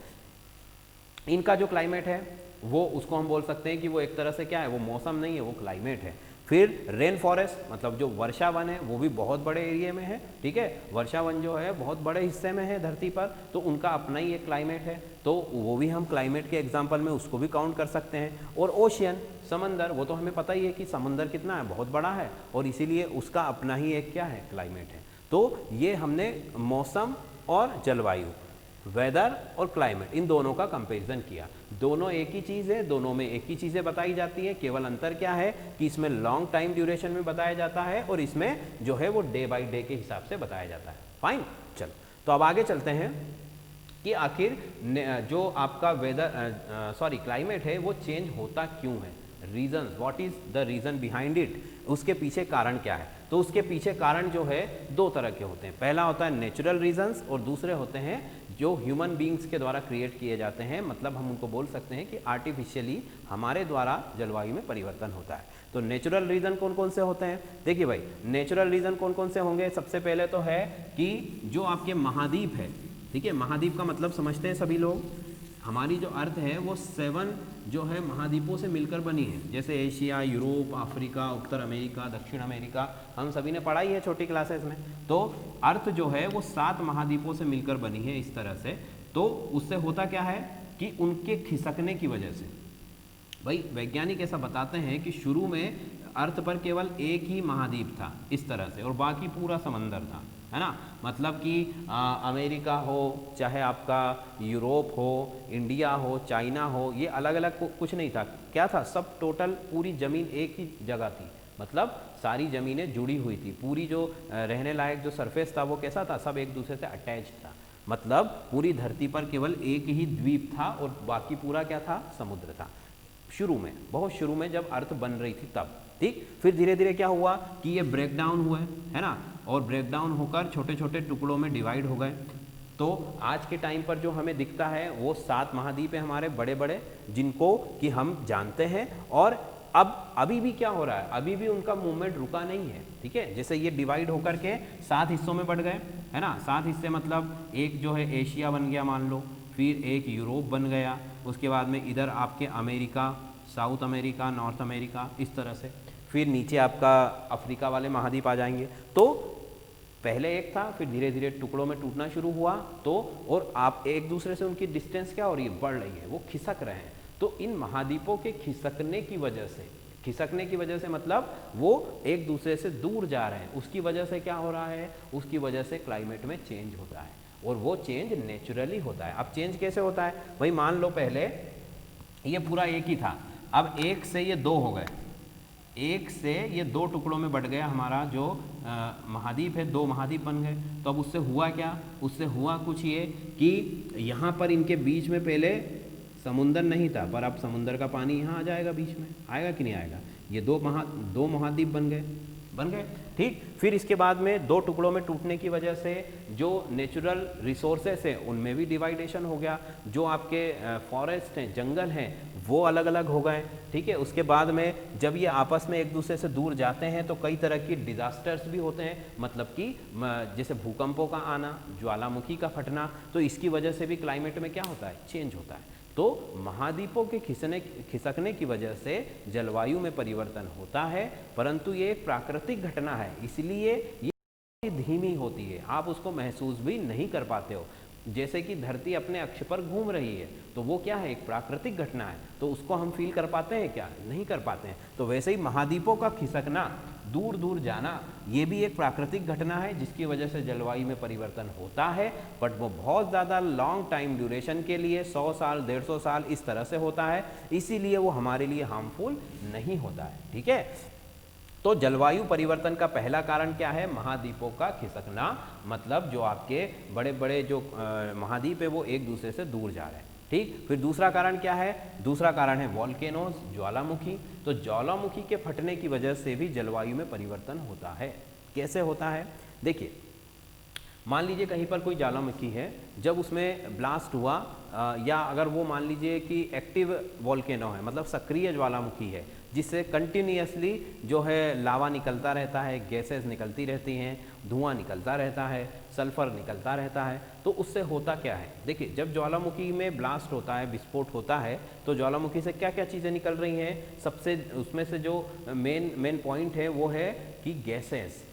इनका जो क्लाइमेट है वो उसको हम बोल सकते हैं कि वो एक तरह से क्या है, वो मौसम नहीं है, वो क्लाइमेट है। फिर रेन फॉरेस्ट, मतलब जो वर्षा वन है वो भी बहुत बड़े एरिया में है, ठीक है, वर्षा वन जो है बहुत बड़े हिस्से में है धरती पर, तो उनका अपना ही एक क्लाइमेट है, तो वो भी हम क्लाइमेट के एग्जाम्पल में उसको भी काउंट कर सकते हैं। और ओशियन, समंदर, वो तो हमें पता ही है कि समंदर कितना है, बहुत बड़ा है, और इसीलिए उसका अपना ही एक क्या है, क्लाइमेट है। तो ये हमने मौसम और जलवायु, वेदर और क्लाइमेट, इन दोनों का कंपैरिजन किया। दोनों एक ही चीज़ है, दोनों में एक ही चीज़ें बताई जाती हैं, केवल अंतर क्या है कि इसमें लॉन्ग टाइम ड्यूरेशन में बताया जाता है और इसमें जो है वो डे बाय डे के हिसाब से बताया जाता है। फाइन, चलो तो अब आगे चलते हैं कि आखिर जो आपका वेदर क्लाइमेट है वो चेंज होता क्यों है, reason, what is the reason behind it, उसके पीछे कारण क्या है। तो उसके पीछे कारण जो है दो तरह के होते हैं, पहला होता है नेचुरल रीजंस और दूसरे होते हैं जो ह्यूमन बींग्स के द्वारा क्रिएट किए जाते हैं, मतलब हम उनको बोल सकते हैं कि आर्टिफिशियली हमारे द्वारा जलवायु में परिवर्तन होता है। तो नेचुरल रीजन कौन कौन से होते हैं, देखिए भाई नेचुरल रीजन कौन कौन से होंगे। सबसे पहले तो है कि जो आपके महाद्वीप है, ठीक है, महाद्वीप का मतलब समझते हैं सभी लोग, हमारी जो अर्थ है वो 7 जो है महाद्वीपों से मिलकर बनी है, जैसे एशिया, यूरोप, अफ्रीका, उत्तर अमेरिका, दक्षिण अमेरिका, हम सभी ने पढ़ाई है छोटी क्लासेस में। तो अर्थ जो है वो 7 महाद्वीपों से मिलकर बनी है इस तरह से। तो उससे होता क्या है कि उनके खिसकने की वजह से, भाई वैज्ञानिक ऐसा बताते हैं कि शुरू में अर्थ पर केवल एक ही महाद्वीप था इस तरह से, और बाकी पूरा समंदर था, है ना, मतलब कि अमेरिका हो, चाहे आपका यूरोप हो, इंडिया हो, चाइना हो, ये अलग अलग कुछ नहीं था, क्या था, सब टोटल पूरी ज़मीन एक ही जगह थी, मतलब सारी ज़मीनें जुड़ी हुई थी, पूरी जो रहने लायक जो सरफेस था वो कैसा था, सब एक दूसरे से अटैच था, मतलब पूरी धरती पर केवल एक ही द्वीप था और बाकी पूरा क्या था, समुद्र था। शुरू में, बहुत शुरू में जब अर्थ बन रही थी तब, ठीक। फिर धीरे धीरे क्या हुआ कि ये ब्रेक डाउन हुए, है ना, और ब्रेक डाउन होकर छोटे छोटे टुकड़ों में डिवाइड हो गए। तो आज के टाइम पर जो हमें दिखता है वो 7 महाद्वीप है हमारे बड़े बड़े, जिनको कि हम जानते हैं। और अब अभी भी क्या हो रहा है, अभी भी उनका मूवमेंट रुका नहीं है, ठीक है। जैसे ये डिवाइड होकर के 7 हिस्सों में बढ़ गए, है ना, 7 हिस्से, मतलब एक जो है एशिया बन गया मान लो, फिर एक यूरोप बन गया, उसके बाद में इधर आपके America, south America, north America, इस तरह से, फिर नीचे आपका अफ्रीका वाले महाद्वीप आ जाएंगे। तो पहले एक था, फिर धीरे धीरे टुकड़ों में टूटना शुरू हुआ, तो और आप एक दूसरे से उनकी डिस्टेंस क्या हो रही है, बढ़ रही है, वो खिसक रहे हैं। तो इन महाद्वीपों के खिसकने की वजह से मतलब वो एक दूसरे से दूर जा रहे हैं, उसकी वजह से क्या हो रहा है, उसकी वजह से क्लाइमेट में चेंज होता है, और वो चेंज नेचुरली होता है। अब चेंज कैसे होता है, भाई मान लो पहले ये पूरा एक ही था, अब एक से ये दो हो गए, एक से ये दो टुकड़ों में बट गया हमारा जो महाद्वीप है, दो महाद्वीप बन गए। तो अब उससे हुआ क्या, उससे हुआ कुछ ये कि यहाँ पर इनके बीच में पहले समुंदर नहीं था, पर अब समुंदर का पानी यहाँ आ जाएगा, बीच में आएगा कि नहीं आएगा, ये दो महाद्वीप बन गए, ठीक। फिर इसके बाद में दो टुकड़ों में टूटने की वजह से जो नेचुरल रिसोर्सेस है उनमें भी डिवाइडेशन हो गया, जो आपके फॉरेस्ट हैं, जंगल हैं, वो अलग अलग हो गए, ठीक है। उसके बाद में जब ये आपस में एक दूसरे से दूर जाते हैं तो कई तरह की डिजास्टर्स भी होते हैं, मतलब कि जैसे भूकंपों का आना, ज्वालामुखी का फटना, तो इसकी वजह से भी क्लाइमेट में क्या होता है, चेंज होता है। तो महाद्वीपों के खिसकने की वजह से जलवायु में परिवर्तन होता है, परंतु ये एक प्राकृतिक घटना है, इसलिए ये धीमी होती है, आप उसको महसूस भी नहीं कर पाते हो। जैसे कि धरती अपने अक्ष पर घूम रही है, तो वो क्या है, एक प्राकृतिक घटना है, तो उसको हम फील कर पाते हैं क्या, नहीं कर पाते हैं। तो वैसे ही महाद्वीपों का खिसकना, दूर दूर जाना, ये भी एक प्राकृतिक घटना है जिसकी वजह से जलवायु में परिवर्तन होता है, बट वो बहुत ज़्यादा लॉन्ग टाइम ड्यूरेशन के लिए 100 साल 150 साल इस तरह से होता है, इसीलिए वो हमारे लिए हार्मफुल नहीं होता है, ठीक है। तो जलवायु परिवर्तन का पहला कारण क्या है, महाद्वीपों का खिसकना, मतलब जो आपके बड़े बड़े जो महाद्वीप है वो एक दूसरे से दूर जा रहे हैं, ठीक। फिर दूसरा कारण क्या है, दूसरा कारण है वॉल्केनोज, ज्वालामुखी। तो ज्वालामुखी के फटने की वजह से भी जलवायु में परिवर्तन होता है। कैसे होता है, देखिए, मान लीजिए कहीं पर कोई ज्वालामुखी है, जब उसमें ब्लास्ट हुआ या अगर वो मान लीजिए कि एक्टिव वॉल्केनो है, मतलब सक्रिय ज्वालामुखी है, जिससे कंटिन्यूअसली जो है लावा निकलता रहता है, गैसेस निकलती रहती हैं, धुआं निकलता रहता है, सल्फर निकलता रहता है, तो उससे होता क्या है, देखिए, जब ज्वालामुखी में ब्लास्ट होता है, विस्फोट होता है, तो ज्वालामुखी से क्या क्या चीज़ें निकल रही हैं, सबसे उसमें से जो मेन पॉइंट है वो है कि गैसेस,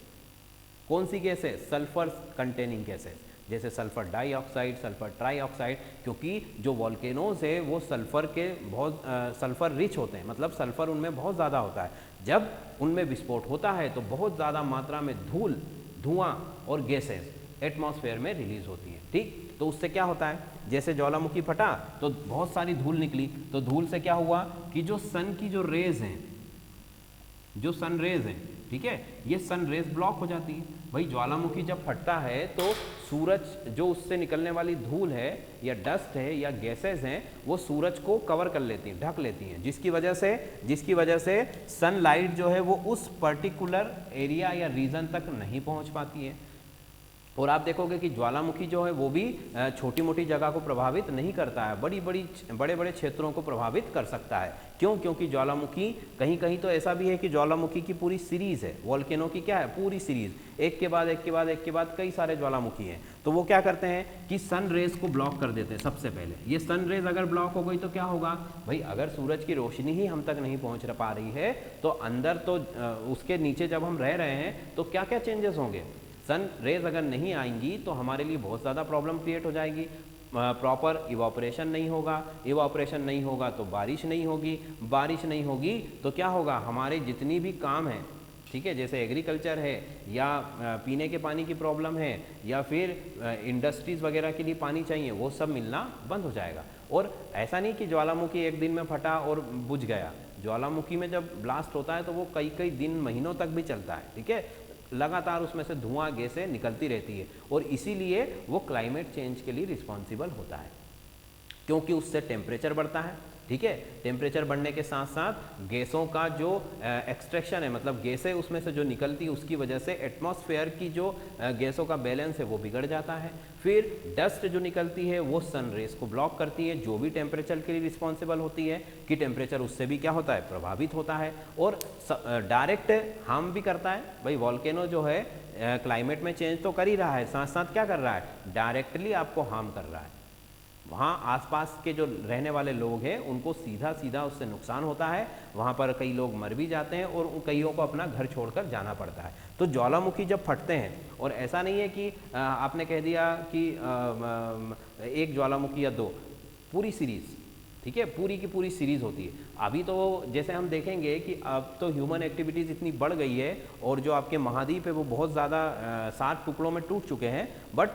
कौन सी गैसेस, सल्फर कंटेनिंग गैसेस, जैसे सल्फर डाइऑक्साइड, सल्फर ट्राइऑक्साइड, क्योंकि जो वॉल्केनोज है वो सल्फर के बहुत सल्फर रिच होते हैं, मतलब सल्फर उनमें बहुत ज़्यादा होता है। जब उनमें विस्फोट होता है तो बहुत ज़्यादा मात्रा में धुआं और गैसेस एटमॉस्फेयर में रिलीज होती है, ठीक। तो उससे क्या होता है, जैसे ज्वालामुखी फटा तो बहुत सारी धूल निकली, तो धूल से क्या हुआ कि जो सन की जो रेज हैं, जो सन रेज हैं, ठीक है, ये सन रेज ब्लॉक हो जाती है। भाई ज्वालामुखी जब फटता है तो सूरज, जो उससे निकलने वाली धूल है या डस्ट है या गैसेस हैं, वो सूरज को कवर कर लेती हैं, ढक लेती हैं, जिसकी वजह से सनलाइट जो है वो उस पर्टिकुलर एरिया या रीजन तक नहीं पहुंच पाती है। और आप देखोगे कि ज्वालामुखी जो है वो भी छोटी मोटी जगह को प्रभावित नहीं करता है, बड़े बड़े क्षेत्रों को प्रभावित कर सकता है। क्यों, क्योंकि ज्वालामुखी कहीं कहीं तो ऐसा भी है कि ज्वालामुखी की पूरी सीरीज़ है, वॉल्केनो की क्या है, पूरी सीरीज़, एक के बाद एक के बाद एक के बाद कई सारे ज्वालामुखी हैं। तो वो क्या करते हैं कि सन रेज को ब्लॉक कर देते हैं। सबसे पहले ये सन रेज अगर ब्लॉक हो गई तो क्या होगा भाई, अगर सूरज की रोशनी ही हम तक नहीं पहुँच पा रही है तो अंदर तो उसके नीचे जब हम रह रहे हैं तो क्या क्या चेंजेस होंगे, सन रेज अगर नहीं आएंगी तो हमारे लिए बहुत ज़्यादा प्रॉब्लम क्रिएट हो जाएगी। प्रॉपर इवापोरेशन नहीं होगा तो बारिश नहीं होगी तो क्या होगा, हमारे जितनी भी काम है, ठीक है, जैसे एग्रीकल्चर है या पीने के पानी की प्रॉब्लम है या फिर इंडस्ट्रीज़ वगैरह के लिए पानी चाहिए, वो सब मिलना बंद हो जाएगा। और ऐसा नहीं कि ज्वालामुखी एक दिन में फटा और बुझ गया, ज्वालामुखी में जब ब्लास्ट होता है तो वो कई कई दिन, महीनों तक भी चलता है, ठीक है, लगातार उसमें से धुआं गैसें निकलती रहती है, और इसीलिए वो क्लाइमेट चेंज के लिए रिस्पॉन्सिबल होता है, क्योंकि उससे टेम्परेचर बढ़ता है, ठीक है। टेम्परेचर बढ़ने के साथ साथ गैसों का जो एक्सट्रैक्शन है, मतलब गैसें उसमें से जो निकलती है, उसकी वजह से एटमॉस्फेयर की जो गैसों का बैलेंस है वो बिगड़ जाता है। फिर डस्ट जो निकलती है वो सन रेज को ब्लॉक करती है, जो भी टेम्परेचर के लिए रिस्पॉन्सिबल होती है, कि टेम्परेचर उससे भी क्या होता है, प्रभावित होता है, और डायरेक्ट हार्म भी करता है। भाई वॉल्केनो जो है क्लाइमेट में चेंज तो कर ही रहा है, साथ साथ क्या कर रहा है, डायरेक्टली आपको हार्म कर रहा है। वहाँ आसपास के जो रहने वाले लोग हैं उनको सीधा उससे नुकसान होता है, वहाँ पर कई लोग मर भी जाते हैं और कईयों को अपना घर छोड़कर जाना पड़ता है। तो ज्वालामुखी जब फटते हैं, और ऐसा नहीं है कि आपने कह दिया कि एक ज्वालामुखी या दो, पूरी सीरीज़, ठीक है, पूरी की पूरी सीरीज़ होती है। अभी तो जैसे हम देखेंगे कि अब तो ह्यूमन एक्टिविटीज़ इतनी बढ़ गई है और जो आपके महाद्वीप है वो बहुत ज़्यादा 7 टुकड़ों में टूट चुके हैं, बट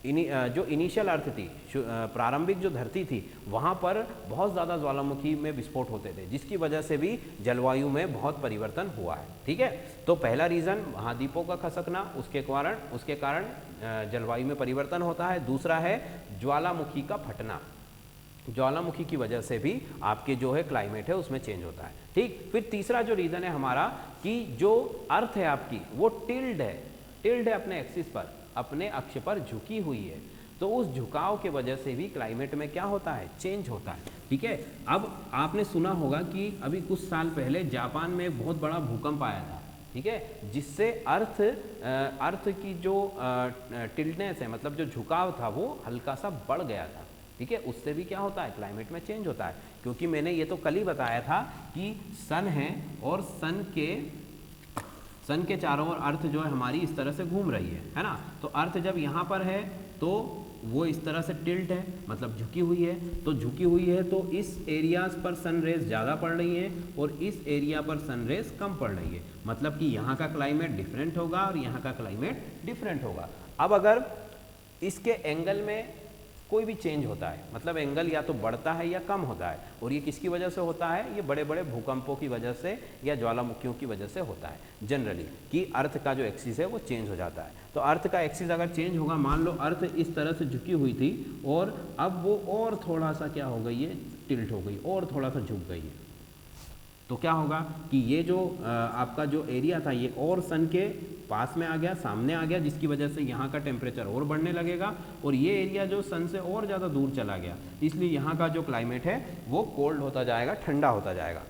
जो इनिशियल अर्थ थी, प्रारंभिक जो धरती थी, वहाँ पर बहुत ज़्यादा ज्वालामुखी में विस्फोट होते थे, जिसकी वजह से भी जलवायु में बहुत परिवर्तन हुआ है। ठीक है, तो पहला रीज़न महाद्वीपों का खसकना, उसके कारण जलवायु में परिवर्तन होता है। दूसरा है ज्वालामुखी का फटना, ज्वालामुखी की वजह से भी आपके जो है क्लाइमेट है उसमें चेंज होता है। ठीक, फिर तीसरा जो रीज़न है हमारा कि जो अर्थ है आपकी वो टिल्ड है अपने एक्सिस पर, अपने अक्ष पर झुकी हुई है, तो उस झुकाव के वजह से भी क्लाइमेट में क्या होता है, चेंज होता है। ठीक है, अब आपने सुना होगा कि अभी कुछ साल पहले जापान में एक बहुत बड़ा भूकंप आया था। ठीक है, जिससे अर्थ की जो टिल्डनेस है, मतलब जो झुकाव था वो हल्का सा बढ़ गया था। ठीक है, उससे भी क्या होता है, क्लाइमेट में चेंज होता है। क्योंकि मैंने ये तो कल ही बताया था कि सन है और सन के चारों ओर अर्थ जो है हमारी इस तरह से घूम रही है ना। तो अर्थ जब यहाँ पर है तो वो इस तरह से टिल्ट है, मतलब झुकी हुई है। तो झुकी हुई है तो इस एरियाज पर सन रेज ज़्यादा पड़ रही है और इस एरिया पर सन रेज कम पड़ रही है, मतलब कि यहाँ का क्लाइमेट डिफरेंट होगा और यहाँ का क्लाइमेट डिफरेंट होगा। अब अगर इसके एंगल में कोई भी चेंज होता है, मतलब एंगल या तो बढ़ता है या कम होता है, और ये किसकी वजह से होता है, ये बड़े बड़े भूकंपों की वजह से या ज्वालामुखियों की वजह से होता है जनरली, कि अर्थ का जो एक्सिस है वो चेंज हो जाता है। तो अर्थ का एक्सिस अगर चेंज होगा, मान लो अर्थ इस तरह से झुकी हुई थी और अब वो और थोड़ा सा क्या हो गई है, टिल्ट हो गई और थोड़ा सा झुक गई है, तो क्या होगा कि ये जो आपका जो एरिया था ये और सन के पास में आ गया, सामने आ गया, जिसकी वजह से यहाँ का टेम्परेचर और बढ़ने लगेगा, और ये एरिया जो सन से और ज़्यादा दूर चला गया, इसलिए यहाँ का जो क्लाइमेट है वो कोल्ड होता जाएगा, ठंडा होता जाएगा।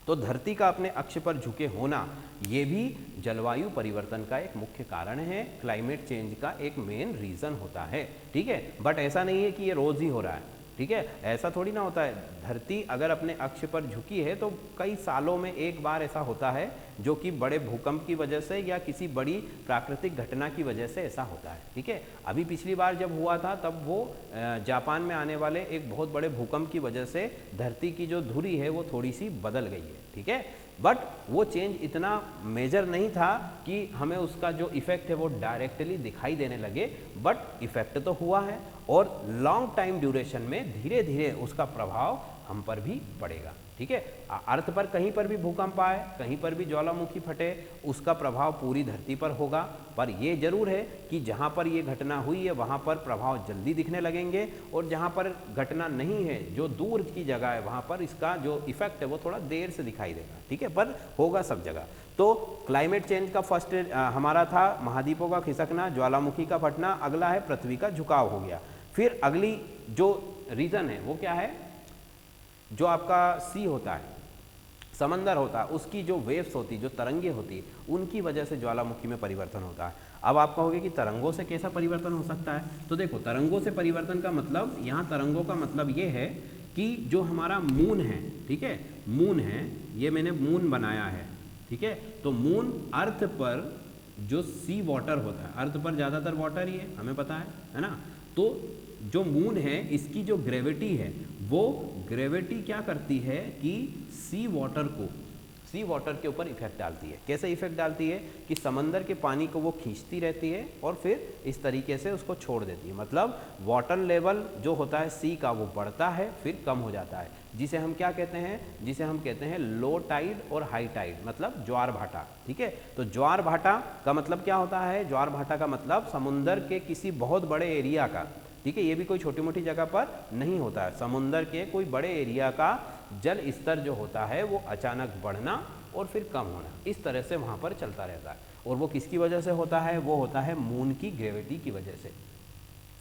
तो धरती का अपने अक्ष पर झुके होना ये भी जलवायु परिवर्तन का एक मुख्य कारण है, क्लाइमेट चेंज का एक मेन रीज़न होता है। ठीक है, बट ऐसा नहीं है कि ये रोज़ ही हो रहा है। ठीक है, ऐसा थोड़ी ना होता है। धरती अगर अपने अक्ष पर झुकी है तो कई सालों में एक बार ऐसा होता है, जो कि बड़े भूकंप की वजह से या किसी बड़ी प्राकृतिक घटना की वजह से ऐसा होता है। ठीक है, अभी पिछली बार जब हुआ था तब वो जापान में आने वाले एक बहुत बड़े भूकंप की वजह से धरती की जो धुरी है वो थोड़ी सी बदल गई है। ठीक है, बट वो चेंज इतना मेजर नहीं था कि हमें उसका जो इफेक्ट है वो डायरेक्टली दिखाई देने लगे, बट इफेक्ट तो हुआ है और लॉन्ग टाइम ड्यूरेशन में धीरे धीरे उसका प्रभाव हम पर भी पड़ेगा। ठीक है, अर्थ पर कहीं पर भी भूकंप आए, कहीं पर भी ज्वालामुखी फटे, उसका प्रभाव पूरी धरती पर होगा, पर ये जरूर है कि जहाँ पर ये घटना हुई है वहाँ पर प्रभाव जल्दी दिखने लगेंगे, और जहाँ पर घटना नहीं है, जो दूर की जगह है, वहाँ पर इसका जो इफेक्ट है वो थोड़ा देर से दिखाई देगा। ठीक है, पर होगा सब जगह। तो क्लाइमेट चेंज का फर्स्ट हमारा था महाद्वीपों का खिसकना, ज्वालामुखी का फटना, अगला है पृथ्वी का झुकाव हो गया। फिर अगली जो रीज़न है वो क्या है, जो आपका सी होता है, समंदर होता है, उसकी जो वेव्स होती, जो तरंगे होती, उनकी वजह से ज्वालामुखी में परिवर्तन होता है। अब आप कहोगे कि तरंगों से कैसा परिवर्तन हो सकता है, तो देखो तरंगों से परिवर्तन का मतलब, यहाँ तरंगों का मतलब ये है कि जो हमारा मून है, ठीक है, मून है, ये मैंने मून बनाया है। ठीक है, तो मून अर्थ पर जो सी वाटर होता है, अर्थ पर ज़्यादातर वाटर ही है, हमें पता है ना। तो जो मून है इसकी जो ग्रेविटी है, वो ग्रेविटी क्या करती है कि सी वाटर के ऊपर इफेक्ट डालती है। कैसे इफेक्ट डालती है कि समंदर के पानी को वो खींचती रहती है और फिर इस तरीके से उसको छोड़ देती है। मतलब वाटर लेवल जो होता है सी का वो बढ़ता है फिर कम हो जाता है, जिसे हम क्या कहते हैं, जिसे हम कहते हैं लो टाइड और हाई टाइड, मतलब ज्वार भाटा। ठीक है, तो ज्वार भाटा का मतलब क्या होता है, ज्वार भाटा का मतलब समुंदर के किसी बहुत बड़े एरिया का, ठीक है, ये भी कोई छोटी मोटी जगह पर नहीं होता है, समुंदर के कोई बड़े एरिया का जल स्तर जो होता है वो अचानक बढ़ना और फिर कम होना, इस तरह से वहाँ पर चलता रहता है। और वो किसकी वजह से होता है, वो होता है मून की ग्रेविटी की वजह से।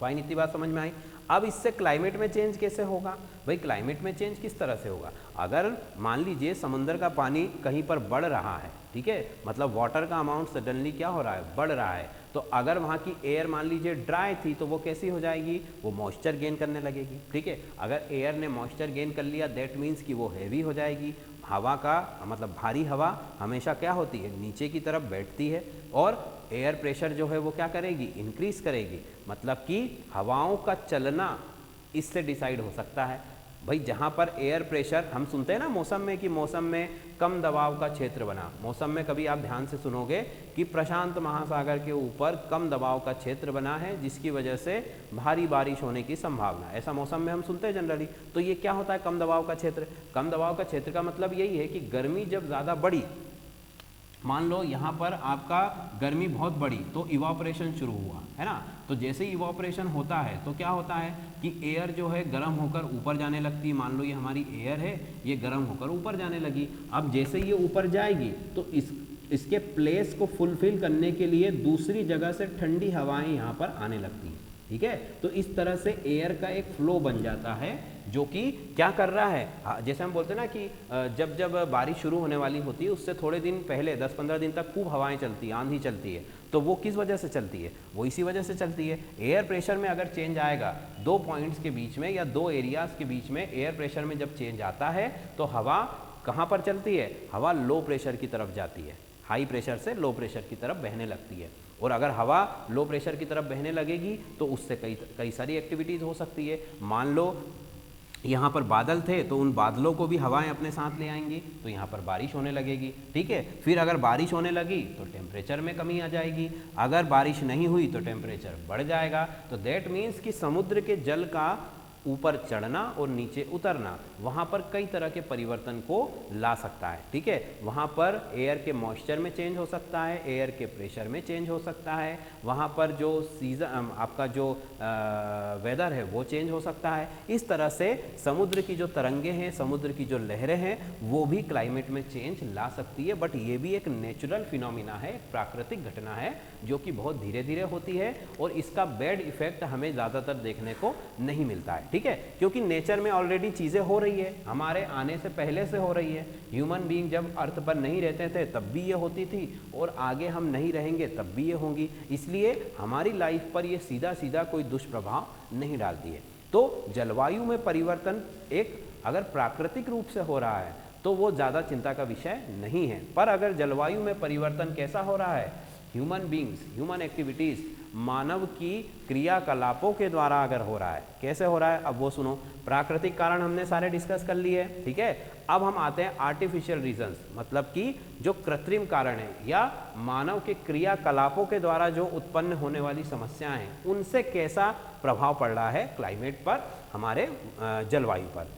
फाइन, इतनी बात समझ में आई। अब इससे क्लाइमेट में चेंज कैसे होगा, भाई क्लाइमेट में चेंज किस तरह से होगा, अगर मान लीजिए समुद्र का पानी कहीं पर बढ़ रहा है, ठीक है, मतलब वाटर का अमाउंट सडनली क्या हो रहा है, बढ़ रहा है, तो अगर वहाँ की एयर मान लीजिए ड्राई थी तो वो कैसी हो जाएगी, वो मॉइस्चर गेन करने लगेगी। ठीक है, अगर एयर ने मॉइस्चर गेन कर लिया दैट मीन्स कि वो हैवी हो जाएगी। हवा का मतलब भारी हवा हमेशा क्या होती है, नीचे की तरफ बैठती है, और एयर प्रेशर जो है वो क्या करेगी, इंक्रीज करेगी, मतलब कि हवाओं का चलना इससे डिसाइड हो सकता है। भाई जहाँ पर एयर प्रेशर, हम सुनते हैं ना मौसम में कि मौसम में कम दबाव का क्षेत्र बना, मौसम में कभी आप ध्यान से सुनोगे कि प्रशांत महासागर के ऊपर कम दबाव का क्षेत्र बना है जिसकी वजह से भारी बारिश होने की संभावना, ऐसा मौसम में हम सुनते हैं जनरली। तो ये क्या होता है कम दबाव का क्षेत्र? कम दबाव का क्षेत्र का मतलब यही है कि गर्मी जब ज़्यादा बढ़ी, मान लो यहाँ पर आपका गर्मी बहुत बढ़ी तो इवापोरेशन शुरू हुआ है ना, तो जैसे ही इवापोरेशन होता है तो क्या होता है कि एयर जो है गर्म होकर ऊपर जाने लगती, मान लो ये हमारी एयर है, ये गर्म होकर ऊपर जाने लगी। अब जैसे ये ऊपर जाएगी तो इसके प्लेस को फुलफिल करने के लिए दूसरी जगह से ठंडी हवाएं यहाँ पर आने लगती हैं, ठीक है। तो इस तरह से एयर का एक फ्लो बन जाता है जो कि क्या कर रहा है, जैसे हम बोलते हैं ना कि जब जब बारिश शुरू होने वाली होती है उससे थोड़े दिन पहले 10-15 दिन तक खूब हवाएं चलती है, आंधी चलती है, तो वो किस वजह से चलती है? वो इसी वजह से चलती है। एयर प्रेशर में अगर चेंज आएगा, 2 पॉइंट्स के बीच में या 2 एरियाज के बीच में एयर प्रेशर में जब चेंज आता है तो हवा कहाँ पर चलती है? हवा लो प्रेशर की तरफ जाती है, हाई प्रेशर से लो प्रेशर की तरफ बहने लगती है। और अगर हवा लो प्रेशर की तरफ बहने लगेगी तो उससे कई सारी एक्टिविटीज़ हो सकती है। मान लो यहाँ पर बादल थे तो उन बादलों को भी हवाएं अपने साथ ले आएंगी तो यहाँ पर बारिश होने लगेगी, ठीक है। फिर अगर बारिश होने लगी तो टेम्परेचर में कमी आ जाएगी, अगर बारिश नहीं हुई तो टेम्परेचर बढ़ जाएगा। तो दैट मीन्स कि समुद्र के जल का ऊपर चढ़ना और नीचे उतरना वहाँ पर कई तरह के परिवर्तन को ला सकता है, ठीक है। वहाँ पर एयर के मॉइस्चर में चेंज हो सकता है, एयर के प्रेशर में चेंज हो सकता है, वहाँ पर जो सीजन आपका जो वेदर है वो चेंज हो सकता है। इस तरह से समुद्र की जो तरंगे हैं, समुद्र की जो लहरें हैं वो भी क्लाइमेट में चेंज ला सकती है। बट ये भी एक नेचुरल फिनोमिना है, एक प्राकृतिक घटना है जो कि बहुत धीरे धीरे होती है और इसका बैड इफेक्ट हमें ज़्यादातर देखने को नहीं मिलता है, ठीक है। क्योंकि नेचर में ऑलरेडी चीज़ें हो रही है, हमारे आने से पहले से हो रही है। ह्यूमन बीइंग जब अर्थ पर नहीं रहते थे तब भी ये होती थी और आगे हम नहीं रहेंगे तब भी ये होंगी, इसलिए हमारी लाइफ पर ये सीधा सीधा कोई दुष्प्रभाव नहीं डालती है। तो जलवायु में परिवर्तन एक अगर प्राकृतिक रूप से हो रहा है तो वो ज़्यादा चिंता का विषय नहीं है। पर अगर जलवायु में परिवर्तन कैसा हो रहा है, ह्यूमन बींग्स, ह्यूमन एक्टिविटीज़, मानव की क्रियाकलापों के द्वारा अगर हो रहा है, कैसे हो रहा है अब वो सुनो। प्राकृतिक कारण हमने सारे डिस्कस कर लिए, ठीक है। अब हम आते हैं आर्टिफिशियल रीजंस, मतलब कि जो कृत्रिम कारण है या मानव के क्रियाकलापों के द्वारा जो उत्पन्न होने वाली समस्याएं हैं उनसे कैसा प्रभाव पड़ रहा है क्लाइमेट पर, हमारे जलवायु पर।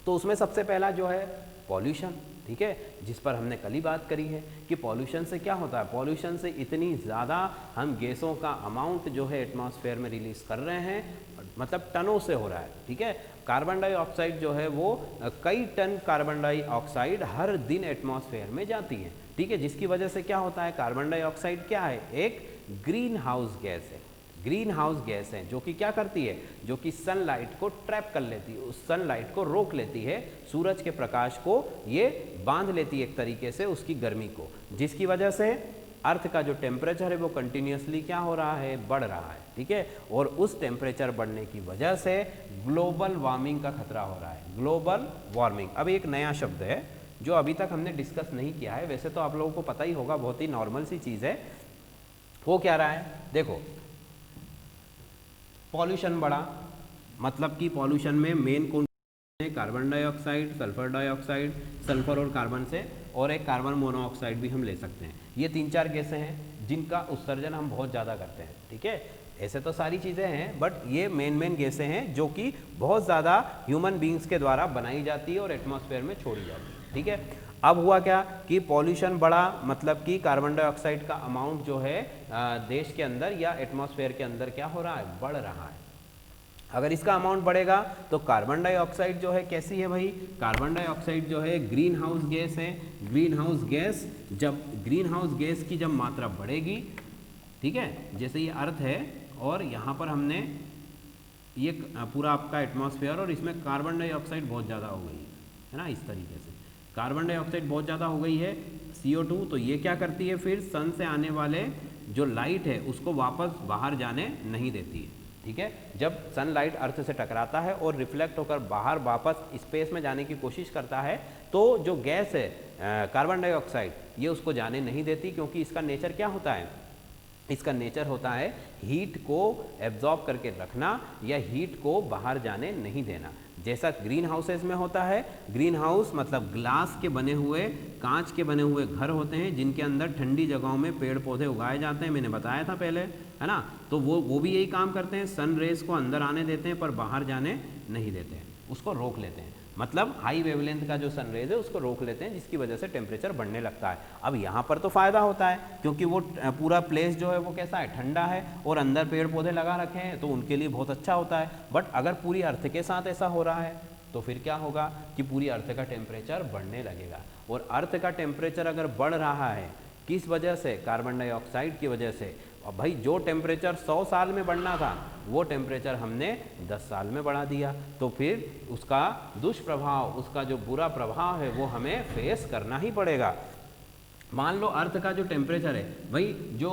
तो उसमें सबसे पहला जो है पॉल्यूशन, ठीक है, जिस पर हमने कल ही बात करी है कि पॉल्यूशन से क्या होता है। पॉल्यूशन से इतनी ज़्यादा हम गैसों का अमाउंट जो है एटमॉस्फेयर में रिलीज कर रहे हैं, मतलब टनों से हो रहा है, ठीक है। कार्बन डाइऑक्साइड जो है वो कई टन कार्बन डाइऑक्साइड हर दिन एटमॉस्फेयर में जाती है, ठीक है। जिसकी वजह से क्या होता है, कार्बन डाइऑक्साइड क्या है, एक ग्रीन हाउस गैस है। ग्रीन हाउस गैस है जो कि क्या करती है, जो कि सनलाइट को ट्रैप कर लेती है, उस सनलाइट को रोक लेती है, सूरज के प्रकाश को ये बांध लेती है एक तरीके से उसकी गर्मी को, जिसकी वजह से अर्थ का जो टेम्परेचर है वो कंटिन्यूसली क्या हो रहा है, बढ़ रहा है, ठीक है। और उस टेम्परेचर बढ़ने की वजह से ग्लोबल वार्मिंग का खतरा हो रहा है, ग्लोबल वार्मिंग। अब एक नया शब्द है जो अभी तक हमने डिस्कस नहीं किया है, वैसे तो आप लोगों को पता ही होगा, बहुत ही नॉर्मल सी चीज़ है। वो क्या रहा है, देखो पॉल्यूशन बढ़ा, मतलब कि पॉल्यूशन में मेन कौन है, carbon dioxide, sulphur dioxide, sulphur और कार्बन से, और एक कार्बन मोनोऑक्साइड भी हम ले सकते हैं। ये 3-4 गैसें हैं जिनका उत्सर्जन हम बहुत ज़्यादा करते हैं, ठीक है। ऐसे तो सारी चीज़ें हैं बट ये मेन गैसें हैं जो कि बहुत ज़्यादा ह्यूमन बींग्स के द्वारा बनाई जाती है और एटमॉस्फेयर में छोड़ी जाती है, ठीक है। अब हुआ क्या कि पॉल्यूशन बढ़ा, मतलब कि कार्बन डाइऑक्साइड का अमाउंट जो है देश के अंदर या एटमॉस्फेयर के अंदर क्या हो रहा है, बढ़ रहा है। अगर इसका अमाउंट बढ़ेगा तो कार्बन डाइऑक्साइड जो है कैसी है भाई, कार्बन डाइऑक्साइड जो है ग्रीन हाउस गैस है। ग्रीन हाउस गैस, जब ग्रीन हाउस गैस की जब मात्रा बढ़ेगी, ठीक है, जैसे ये अर्थ है और यहाँ पर हमने ये पूरा आपका एटमॉस्फेयर और इसमें कार्बन डाइऑक्साइड बहुत ज़्यादा हो गई है ना, इस तरीके से कार्बन डाइऑक्साइड बहुत ज़्यादा हो गई है, CO2, तो ये क्या करती है फिर सन से आने वाले जो लाइट है उसको वापस बाहर जाने नहीं देती है, ठीक है। जब सनलाइट अर्थ से टकराता है और रिफ्लेक्ट होकर बाहर वापस स्पेस में जाने की कोशिश करता है तो जो गैस है कार्बन डाइऑक्साइड ये उसको जाने नहीं देती, क्योंकि इसका नेचर क्या होता है, इसका नेचर होता है हीट को एब्जॉर्ब करके रखना या हीट को बाहर जाने नहीं देना। जैसा ग्रीन हाउसेज में होता है। ग्रीन हाउस मतलब ग्लास के बने हुए, कांच के बने हुए घर होते हैं जिनके अंदर ठंडी जगहों में पेड़ पौधे उगाए जाते हैं, मैंने बताया था पहले, है ना। तो वो भी यही काम करते हैं, सन रेज को अंदर आने देते हैं पर बाहर जाने नहीं देते हैं, उसको रोक लेते हैं। मतलब हाई वेवलेंथ का जो सन रेज है उसको रोक लेते हैं, जिसकी वजह से टेम्परेचर बढ़ने लगता है। अब यहाँ पर तो फ़ायदा होता है क्योंकि वो पूरा प्लेस जो है वो कैसा है, ठंडा है और अंदर पेड़ पौधे लगा रखे हैं, तो उनके लिए बहुत अच्छा होता है। बट अगर पूरी अर्थ के साथ ऐसा हो रहा है तो फिर क्या होगा कि पूरी अर्थ का टेम्परेचर बढ़ने लगेगा। और अर्थ का टेम्परेचर अगर बढ़ रहा है किस वजह से, कार्बन डाइऑक्साइड की वजह से। और भाई जो टेम्परेचर 100 साल में बढ़ना था वो टेम्परेचर हमने 10 साल में बढ़ा दिया, तो फिर उसका दुष्प्रभाव, उसका जो बुरा प्रभाव है वो हमें फेस करना ही पड़ेगा। मान लो अर्थ का जो टेम्परेचर है, भाई जो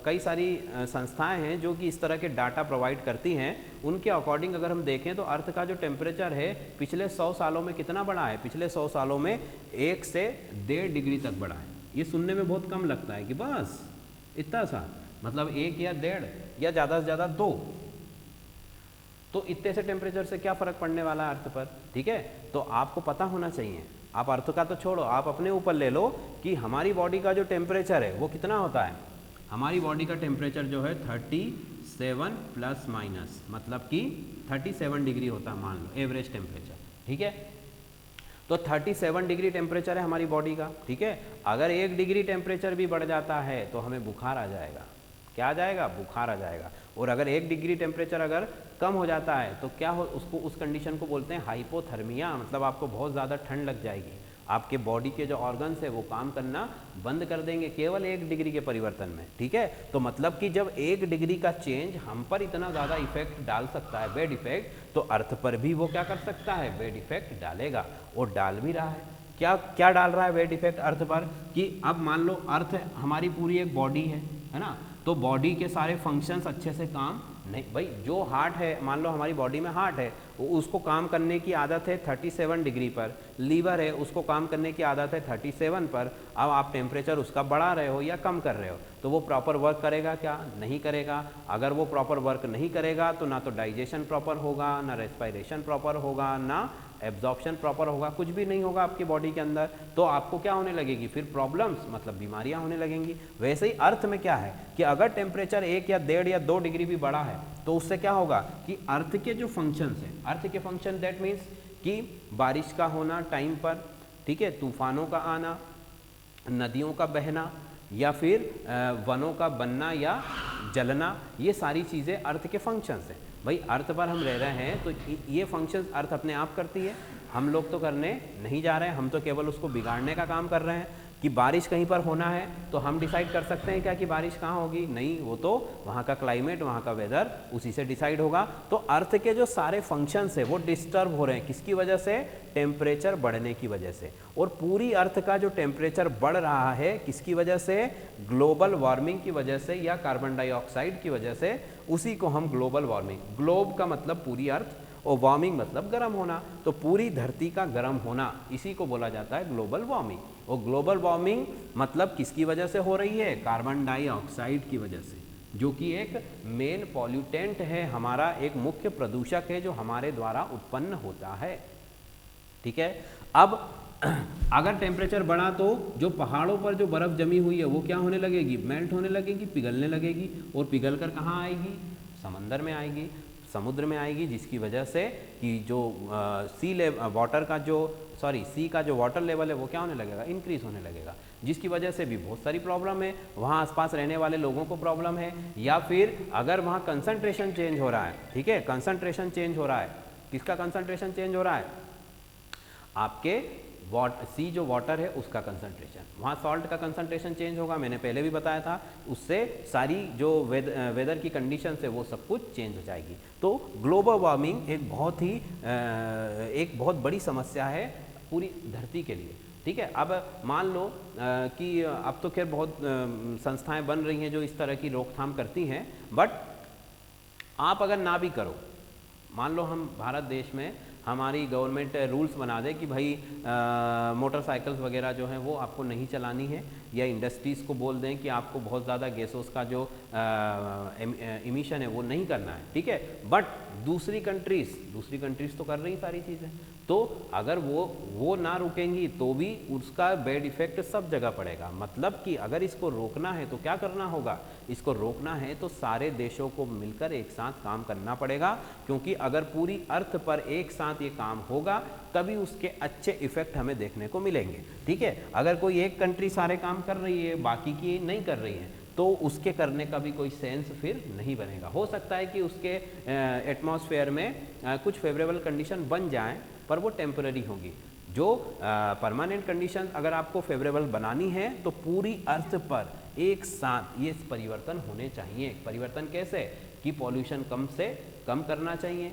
कई सारी संस्थाएं हैं जो कि इस तरह के डाटा प्रोवाइड करती हैं, उनके अकॉर्डिंग अगर हम देखें तो अर्थ का जो टेम्परेचर है पिछले 100 सालों में कितना बढ़ा है, पिछले 100 सालों में 1 से 1.5 डिग्री तक बढ़ा है। ये सुनने में बहुत कम लगता है कि बस इतना सा, मतलब 1 या 1.5 या ज़्यादा से ज़्यादा 2, तो इतने से टेम्परेचर से क्या फ़र्क पड़ने वाला है अर्थ पर, ठीक है। तो आपको पता होना चाहिए, आप अर्थ का तो छोड़ो, आप अपने ऊपर ले लो कि हमारी बॉडी का जो टेम्परेचर है वो कितना होता है। हमारी बॉडी का टेम्परेचर जो है 37 प्लस माइनस, मतलब कि 37 डिग्री होता है, मान लो एवरेज टेम्परेचर, ठीक है। तो 37 डिग्री टेम्परेचर है हमारी बॉडी का, ठीक है। अगर 1 डिग्री टेम्परेचर भी बढ़ जाता है तो हमें बुखार आ जाएगा। क्या आ जाएगा, बुखार आ जाएगा। और अगर 1 डिग्री टेम्परेचर अगर कम हो जाता है तो क्या हो, उसको उस कंडीशन को बोलते हैं हाइपोथर्मिया, मतलब आपको बहुत ज़्यादा ठंड लग जाएगी, आपके बॉडी के जो ऑर्गन्स है वो काम करना बंद कर देंगे केवल 1 डिग्री के परिवर्तन में, ठीक है। तो मतलब कि जब 1 डिग्री का चेंज हम पर इतना ज़्यादा इफेक्ट डाल सकता है, बैड इफेक्ट, तो अर्थ पर भी वो क्या कर सकता है, बैड इफेक्ट डालेगा, और डाल भी रहा है। क्या क्या डाल रहा है बैड इफेक्ट अर्थ पर, कि अब मान लो अर्थ हमारी पूरी एक बॉडी है ना, तो बॉडी के सारे फंक्शंस अच्छे से काम नहीं, भाई जो हार्ट है, मान लो हमारी बॉडी में हार्ट है, उसको काम करने की आदत है 37 डिग्री पर, लीवर है उसको काम करने की आदत है 37 पर। अब आप टेम्परेचर उसका बढ़ा रहे हो या कम कर रहे हो तो वो प्रॉपर वर्क करेगा क्या, नहीं करेगा। अगर वो प्रॉपर वर्क नहीं करेगा तो ना तो डाइजेशन प्रॉपर होगा, ना रेस्पिरेशन प्रॉपर होगा, ना एब्जॉर्प्शन प्रॉपर होगा, कुछ भी नहीं होगा आपकी बॉडी के अंदर। तो आपको क्या होने लगेगी, फिर प्रॉब्लम्स, मतलब बीमारियां होने लगेंगी। वैसे ही अर्थ में क्या है कि अगर टेम्परेचर 1 या 1.5 या 2 डिग्री भी बढ़ा है तो उससे क्या होगा कि अर्थ के जो फंक्शंस हैं, अर्थ के फंक्शन दैट मीन्स कि बारिश का होना टाइम पर, ठीक है, तूफानों का आना, नदियों का बहना, या फिर वनों का बनना या जलना, ये सारी चीज़ें अर्थ के फंक्शंस हैं। भाई अर्थ पर हम रह रहे हैं तो ये फंक्शंस अर्थ अपने आप करती है, हम लोग तो करने नहीं जा रहे हैं, हम तो केवल उसको बिगाड़ने का काम कर रहे हैं। कि बारिश कहीं पर होना है तो हम डिसाइड कर सकते हैं क्या कि बारिश कहाँ होगी, नहीं, वो तो वहाँ का क्लाइमेट, वहाँ का वेदर उसी से डिसाइड होगा। तो अर्थ के जो सारे फंक्शंस है वो डिस्टर्ब हो रहे हैं, किसकी वजह से, टेम्परेचर बढ़ने की वजह से। और पूरी अर्थ का जो टेम्परेचर बढ़ रहा है किसकी वजह से, ग्लोबल वार्मिंग की वजह से या कार्बन डाइऑक्साइड की वजह से, उसी को हम ग्लोबल वार्मिंग, ग्लोब का मतलब पूरी अर्थ और वार्मिंग मतलब गर्म होना, तो पूरी धरती का गर्म होना, इसी को बोला जाता है ग्लोबल वार्मिंग। और ग्लोबल वार्मिंग मतलब किसकी वजह से हो रही है, कार्बन डाइऑक्साइड की वजह से, जो कि एक मेन पॉल्यूटेंट है, हमारा एक मुख्य प्रदूषक है जो हमारे द्वारा उत्पन्न होता है, ठीक है। अब अगर टेम्परेचर बढ़ा तो जो पहाड़ों पर जो बर्फ़ जमी हुई है वो क्या होने लगेगी, मेल्ट होने लगेगी, पिघलने लगेगी, और पिघल कर कहाँ आएगी, समंदर में आएगी, समुद्र में आएगी, जिसकी वजह से कि जो सी का जो वाटर लेवल है वो क्या होने लगेगा, इंक्रीज होने लगेगा, जिसकी वजह से भी बहुत सारी प्रॉब्लम है, वहाँ आसपास रहने वाले लोगों को प्रॉब्लम है। या फिर अगर वहाँ कंसंट्रेशन चेंज हो रहा है, ठीक है, कंसंट्रेशन चेंज हो रहा है, किसका कंसंट्रेशन चेंज हो रहा है, आपके सी जो वाटर है उसका कंसंट्रेशन, वहाँ सॉल्ट का कंसंट्रेशन चेंज होगा, मैंने पहले भी बताया था, उससे सारी जो वेदर की कंडीशन है वो सब कुछ चेंज हो जाएगी। तो ग्लोबल वार्मिंग एक बहुत बड़ी समस्या है पूरी धरती के लिए, ठीक है। अब मान लो कि अब तो खैर बहुत संस्थाएं बन रही हैं जो इस तरह की रोकथाम करती हैं, बट आप अगर ना भी करो, मान लो हम भारत देश में हमारी गवर्नमेंट रूल्स बना दे कि भाई मोटरसाइकिल्स वगैरह जो हैं वो आपको नहीं चलानी है, या इंडस्ट्रीज़ को बोल दें कि आपको बहुत ज़्यादा गैसों का जो इमिशन है वो नहीं करना है, ठीक है। बट दूसरी कंट्रीज़ तो कर रही सारी चीज़ें, तो अगर वो ना रुकेंगी तो भी उसका बैड इफेक्ट सब जगह पड़ेगा। मतलब कि अगर इसको रोकना है तो क्या करना होगा, इसको रोकना है तो सारे देशों को मिलकर एक साथ काम करना पड़ेगा, क्योंकि अगर पूरी अर्थ पर एक साथ ये काम होगा तभी उसके अच्छे इफेक्ट हमें देखने को मिलेंगे, ठीक है। अगर कोई एक कंट्री सारे काम कर रही है, बाकी की नहीं कर रही है, तो उसके करने का भी कोई सेंस फिर नहीं बनेगा। हो सकता है कि उसके एटमॉस्फेयर में कुछ फेवरेबल कंडीशन बन जाएं, पर वो टेम्पररी होगी। जो परमानेंट कंडीशन अगर आपको फेवरेबल बनानी है तो पूरी अर्थ पर एक साथ ये परिवर्तन होने चाहिए। परिवर्तन कैसे, कि पॉल्यूशन कम से कम करना चाहिए,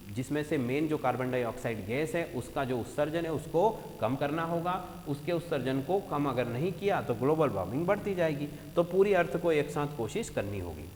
जिसमें से मेन जो कार्बन डाइऑक्साइड गैस है उसका जो उत्सर्जन है उसको कम करना होगा। उसके उत्सर्जन को कम अगर नहीं किया तो ग्लोबल वार्मिंग बढ़ती जाएगी। तो पूरी अर्थ को एक साथ कोशिश करनी होगी।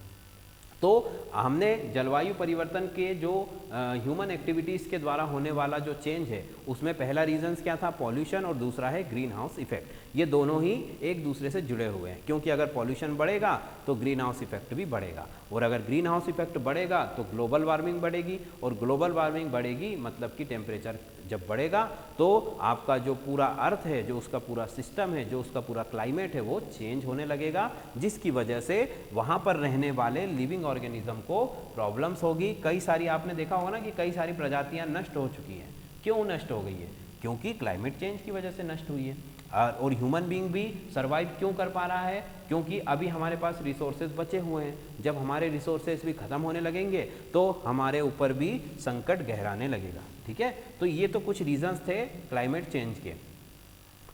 तो हमने जलवायु परिवर्तन के जो ह्यूमन एक्टिविटीज़ के द्वारा होने वाला जो चेंज है उसमें पहला रीजंस क्या था, पॉल्यूशन, और दूसरा है ग्रीन हाउस इफेक्ट। ये दोनों ही एक दूसरे से जुड़े हुए हैं, क्योंकि अगर पॉल्यूशन बढ़ेगा तो ग्रीन हाउस इफेक्ट भी बढ़ेगा, और अगर ग्रीन हाउस इफेक्ट बढ़ेगा तो ग्लोबल वार्मिंग बढ़ेगी, और ग्लोबल वार्मिंग बढ़ेगी मतलब कि टेम्परेचर जब बढ़ेगा तो आपका जो पूरा अर्थ है, जो उसका पूरा सिस्टम है, जो उसका पूरा क्लाइमेट है वो चेंज होने लगेगा, जिसकी वजह से वहाँ पर रहने वाले लिविंग ऑर्गेनिज्म को प्रॉब्लम्स होगी। कई सारी आपने देखा होगा ना कि कई सारी प्रजातियाँ नष्ट हो चुकी हैं। क्यों नष्ट हो गई है, क्योंकि क्लाइमेट चेंज की वजह से नष्ट हुई है। और ह्यूमन बीइंग भी सरवाइव क्यों कर पा रहा है, क्योंकि अभी हमारे पास रिसोर्सेज बचे हुए हैं। जब हमारे रिसोर्सेज भी खत्म होने लगेंगे तो हमारे ऊपर भी संकट गहराने लगेगा, ठीक है। तो ये तो कुछ रीजंस थे क्लाइमेट चेंज के।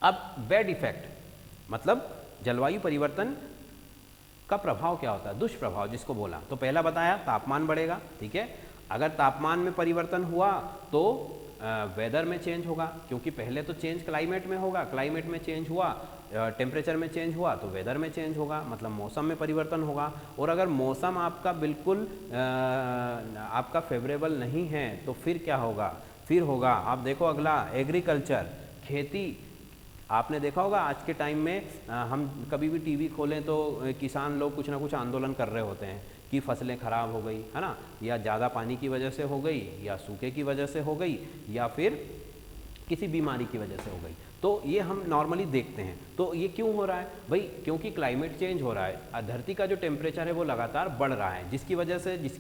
अब बैड इफेक्ट मतलब जलवायु परिवर्तन का प्रभाव क्या होता है, दुष्प्रभाव जिसको बोला, तो पहला बताया तापमान बढ़ेगा, ठीक है। अगर तापमान में परिवर्तन हुआ तो वेदर में चेंज होगा, क्योंकि पहले तो चेंज क्लाइमेट में होगा, क्लाइमेट में चेंज हुआ, टेम्परेचर में चेंज हुआ तो वेदर में चेंज होगा, मतलब मौसम में परिवर्तन होगा। और अगर मौसम आपका बिल्कुल आपका फेवरेबल नहीं है तो फिर क्या होगा, फिर होगा आप देखो अगला एग्रीकल्चर, खेती। आपने देखा होगा आज के टाइम में हम कभी भी टीवी खोलें तो किसान लोग कुछ ना कुछ आंदोलन कर रहे होते हैं कि फसलें खराब हो गई है ना, या ज़्यादा पानी की वजह से हो गई, या सूखे की वजह से हो गई, या फिर किसी बीमारी की वजह से हो गई। तो ये हम नॉर्मली देखते हैं। तो ये क्यों हो रहा है भाई, क्योंकि क्लाइमेट चेंज हो रहा है, धरती का जो टेम्परेचर है वो लगातार बढ़ रहा है, जिसकी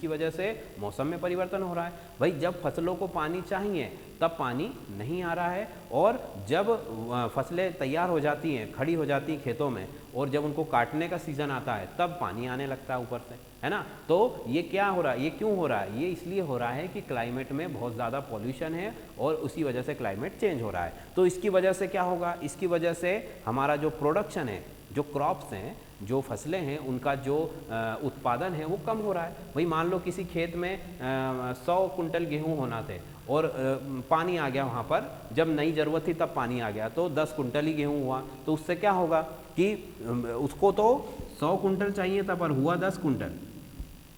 वजह से मौसम में परिवर्तन हो रहा है। भाई जब फसलों को पानी चाहिए तब पानी नहीं आ रहा है, और जब फसलें तैयार हो जाती हैं, खड़ी हो जाती हैं खेतों में, और जब उनको काटने का सीज़न आता है तब पानी आने लगता है ऊपर से, है ना। तो ये क्या हो रहा है, ये क्यों हो रहा है, ये इसलिए हो रहा है कि क्लाइमेट में बहुत ज़्यादा पॉल्यूशन है और उसी वजह से क्लाइमेट चेंज हो रहा है। तो इसकी वजह से क्या होगा, इसकी वजह से हमारा जो प्रोडक्शन है, जो क्रॉप्स हैं, जो फसलें हैं, उनका जो उत्पादन है वो कम हो रहा है। भाई मान लो किसी खेत में 100 कुंटल गेहूँ होना थे और पानी आ गया वहाँ पर, जब नई ज़रूरत थी तब पानी आ गया तो 10 कुंटल ही गेहूँ हुआ। तो उससे क्या होगा कि उसको तो 100 कुंटल चाहिए था पर हुआ 10 कुंटल।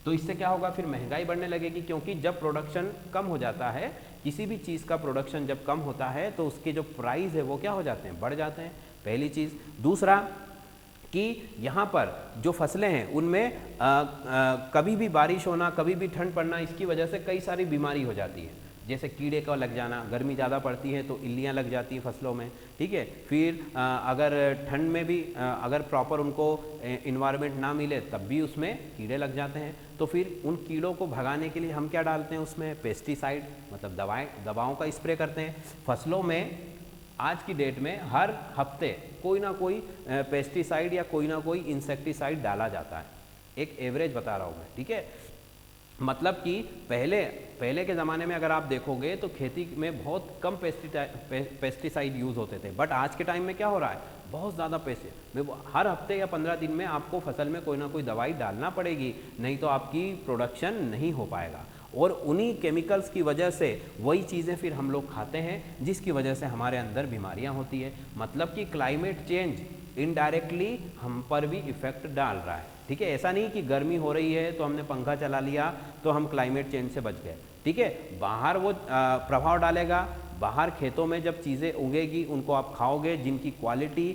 तो इससे क्या होगा, फिर महंगाई बढ़ने लगेगी, क्योंकि जब प्रोडक्शन कम हो जाता है, किसी भी चीज़ का प्रोडक्शन जब कम होता है तो उसके जो प्राइस है वो क्या हो जाते हैं, बढ़ जाते हैं, पहली चीज़। दूसरा कि यहाँ पर जो फसलें हैं उनमें कभी भी बारिश होना, कभी भी ठंड पड़ना, इसकी वजह से कई सारी बीमारी हो जाती है, जैसे कीड़े का लग जाना, गर्मी ज़्यादा पड़ती है तो इल्लियाँ लग जाती हैं फसलों में, ठीक है। फिर अगर ठंड में भी अगर प्रॉपर उनको इन्वायरमेंट ना मिले तब भी उसमें कीड़े लग जाते हैं। तो फिर उन कीड़ों को भगाने के लिए हम क्या डालते हैं उसमें, पेस्टिसाइड, मतलब दवाओं का स्प्रे करते हैं फसलों में। आज की डेट में हर हफ्ते कोई ना कोई पेस्टिसाइड या कोई ना कोई इंसेक्टिसाइड डाला जाता है, एक एवरेज बता रहा हूँ मैं, ठीक है। मतलब कि पहले के ज़माने में अगर आप देखोगे तो खेती में बहुत कम पेस्टिसाइड यूज़ होते थे, बट आज के टाइम में क्या हो रहा है, बहुत ज़्यादा पेस्टिसाइड, हर हफ्ते या 15 दिन में आपको फसल में कोई ना कोई दवाई डालना पड़ेगी, नहीं तो आपकी प्रोडक्शन नहीं हो पाएगा। और उन्हीं केमिकल्स की वजह से वही चीज़ें फिर हम लोग खाते हैं, जिसकी वजह से हमारे अंदर बीमारियां होती है। मतलब कि क्लाइमेट चेंज इनडायरेक्टली हम पर भी इफेक्ट डाल रहा है, ठीक है। ऐसा नहीं कि गर्मी हो रही है तो हमने पंखा चला लिया तो हम क्लाइमेट चेंज से बच गए, ठीक ठीक है। बाहर वो प्रभाव डालेगा, बाहर खेतों में जब चीज़ें उगेगी उनको आप खाओगे जिनकी क्वालिटी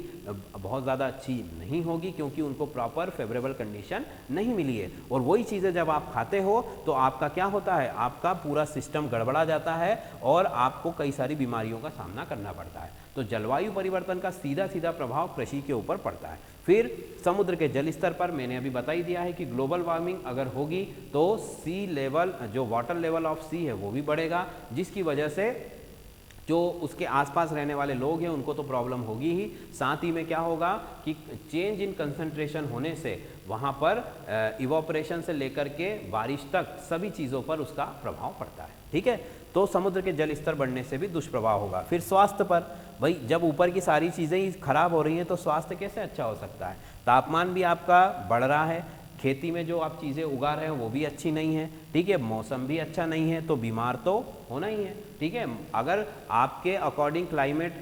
बहुत ज़्यादा अच्छी नहीं होगी, क्योंकि उनको प्रॉपर फेवरेबल कंडीशन नहीं मिली है। और वही चीज़ें जब आप खाते हो तो आपका क्या होता है, आपका पूरा सिस्टम गड़बड़ा जाता है और आपको कई सारी बीमारियों का सामना करना पड़ता है। तो जलवायु परिवर्तन का सीधा सीधा प्रभाव कृषि के ऊपर पड़ता है। फिर समुद्र के जल स्तर पर मैंने अभी बता ही दिया है कि ग्लोबल वार्मिंग अगर होगी तो सी लेवल, जो वाटर लेवल ऑफ सी है वो भी बढ़ेगा, जिसकी वजह से जो उसके आसपास रहने वाले लोग हैं उनको तो प्रॉब्लम होगी ही, साथ ही में क्या होगा कि चेंज इन कंसंट्रेशन होने से वहाँ पर इवोपरेशन से लेकर के बारिश तक सभी चीज़ों पर उसका प्रभाव पड़ता है। ठीक है, तो समुद्र के जल स्तर बढ़ने से भी दुष्प्रभाव होगा। फिर स्वास्थ्य पर, भाई जब ऊपर की सारी चीज़ें ही खराब हो रही हैं तो स्वास्थ्य कैसे अच्छा हो सकता है। तापमान भी आपका बढ़ रहा है, खेती में जो आप चीज़ें उगा रहे हैं वो भी अच्छी नहीं है, ठीक है, मौसम भी अच्छा नहीं है, तो बीमार तो होना ही है। ठीक है, अगर आपके अकॉर्डिंग क्लाइमेट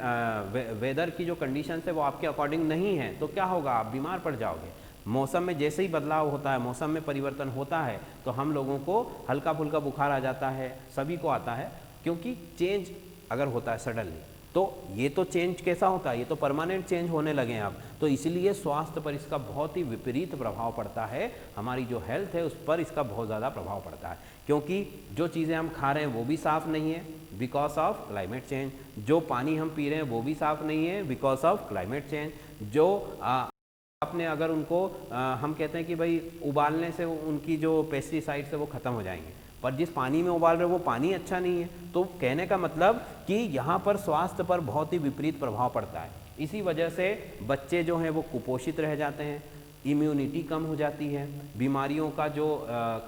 वेदर की जो कंडीशन है वो आपके अकॉर्डिंग नहीं है तो क्या होगा, आप बीमार पड़ जाओगे। मौसम में जैसे ही बदलाव होता है, मौसम में परिवर्तन होता है तो हम लोगों को हल्का फुल्का बुखार आ जाता है, सभी को आता है, क्योंकि चेंज अगर होता है सडनली तो ये तो चेंज कैसा होता है, ये तो परमानेंट चेंज होने लगे हैं अब, तो इसलिए स्वास्थ्य पर इसका बहुत ही विपरीत प्रभाव पड़ता है। हमारी जो हेल्थ है उस पर इसका बहुत ज़्यादा प्रभाव पड़ता है, क्योंकि जो चीज़ें हम खा रहे हैं वो भी साफ़ नहीं है बिकॉज ऑफ क्लाइमेट चेंज, जो पानी हम पी रहे हैं वो भी साफ़ नहीं है बिकॉज ऑफ क्लाइमेट चेंज, जो आपने अगर उनको हम कहते हैं कि भाई उबालने से उनकी जो पेस्टिसाइड्स है वो ख़त्म हो जाएंगे, पर जिस पानी में उबाल रहे हो वो पानी अच्छा नहीं है। तो कहने का मतलब कि यहाँ पर स्वास्थ्य पर बहुत ही विपरीत प्रभाव पड़ता है। इसी वजह से बच्चे जो हैं वो कुपोषित रह जाते हैं, इम्यूनिटी कम हो जाती है, बीमारियों का जो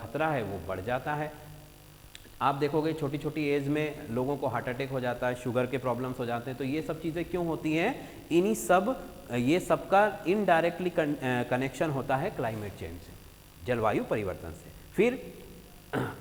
खतरा है वो बढ़ जाता है। आप देखोगे छोटी छोटी एज में लोगों को हार्ट अटैक हो जाता है, शुगर के प्रॉब्लम्स हो जाते हैं। तो ये सब चीज़ें क्यों होती हैं, इन्हीं सब ये सबका इनडायरेक्टली कनेक्शन होता है क्लाइमेट चेंज से, जलवायु परिवर्तन से। फिर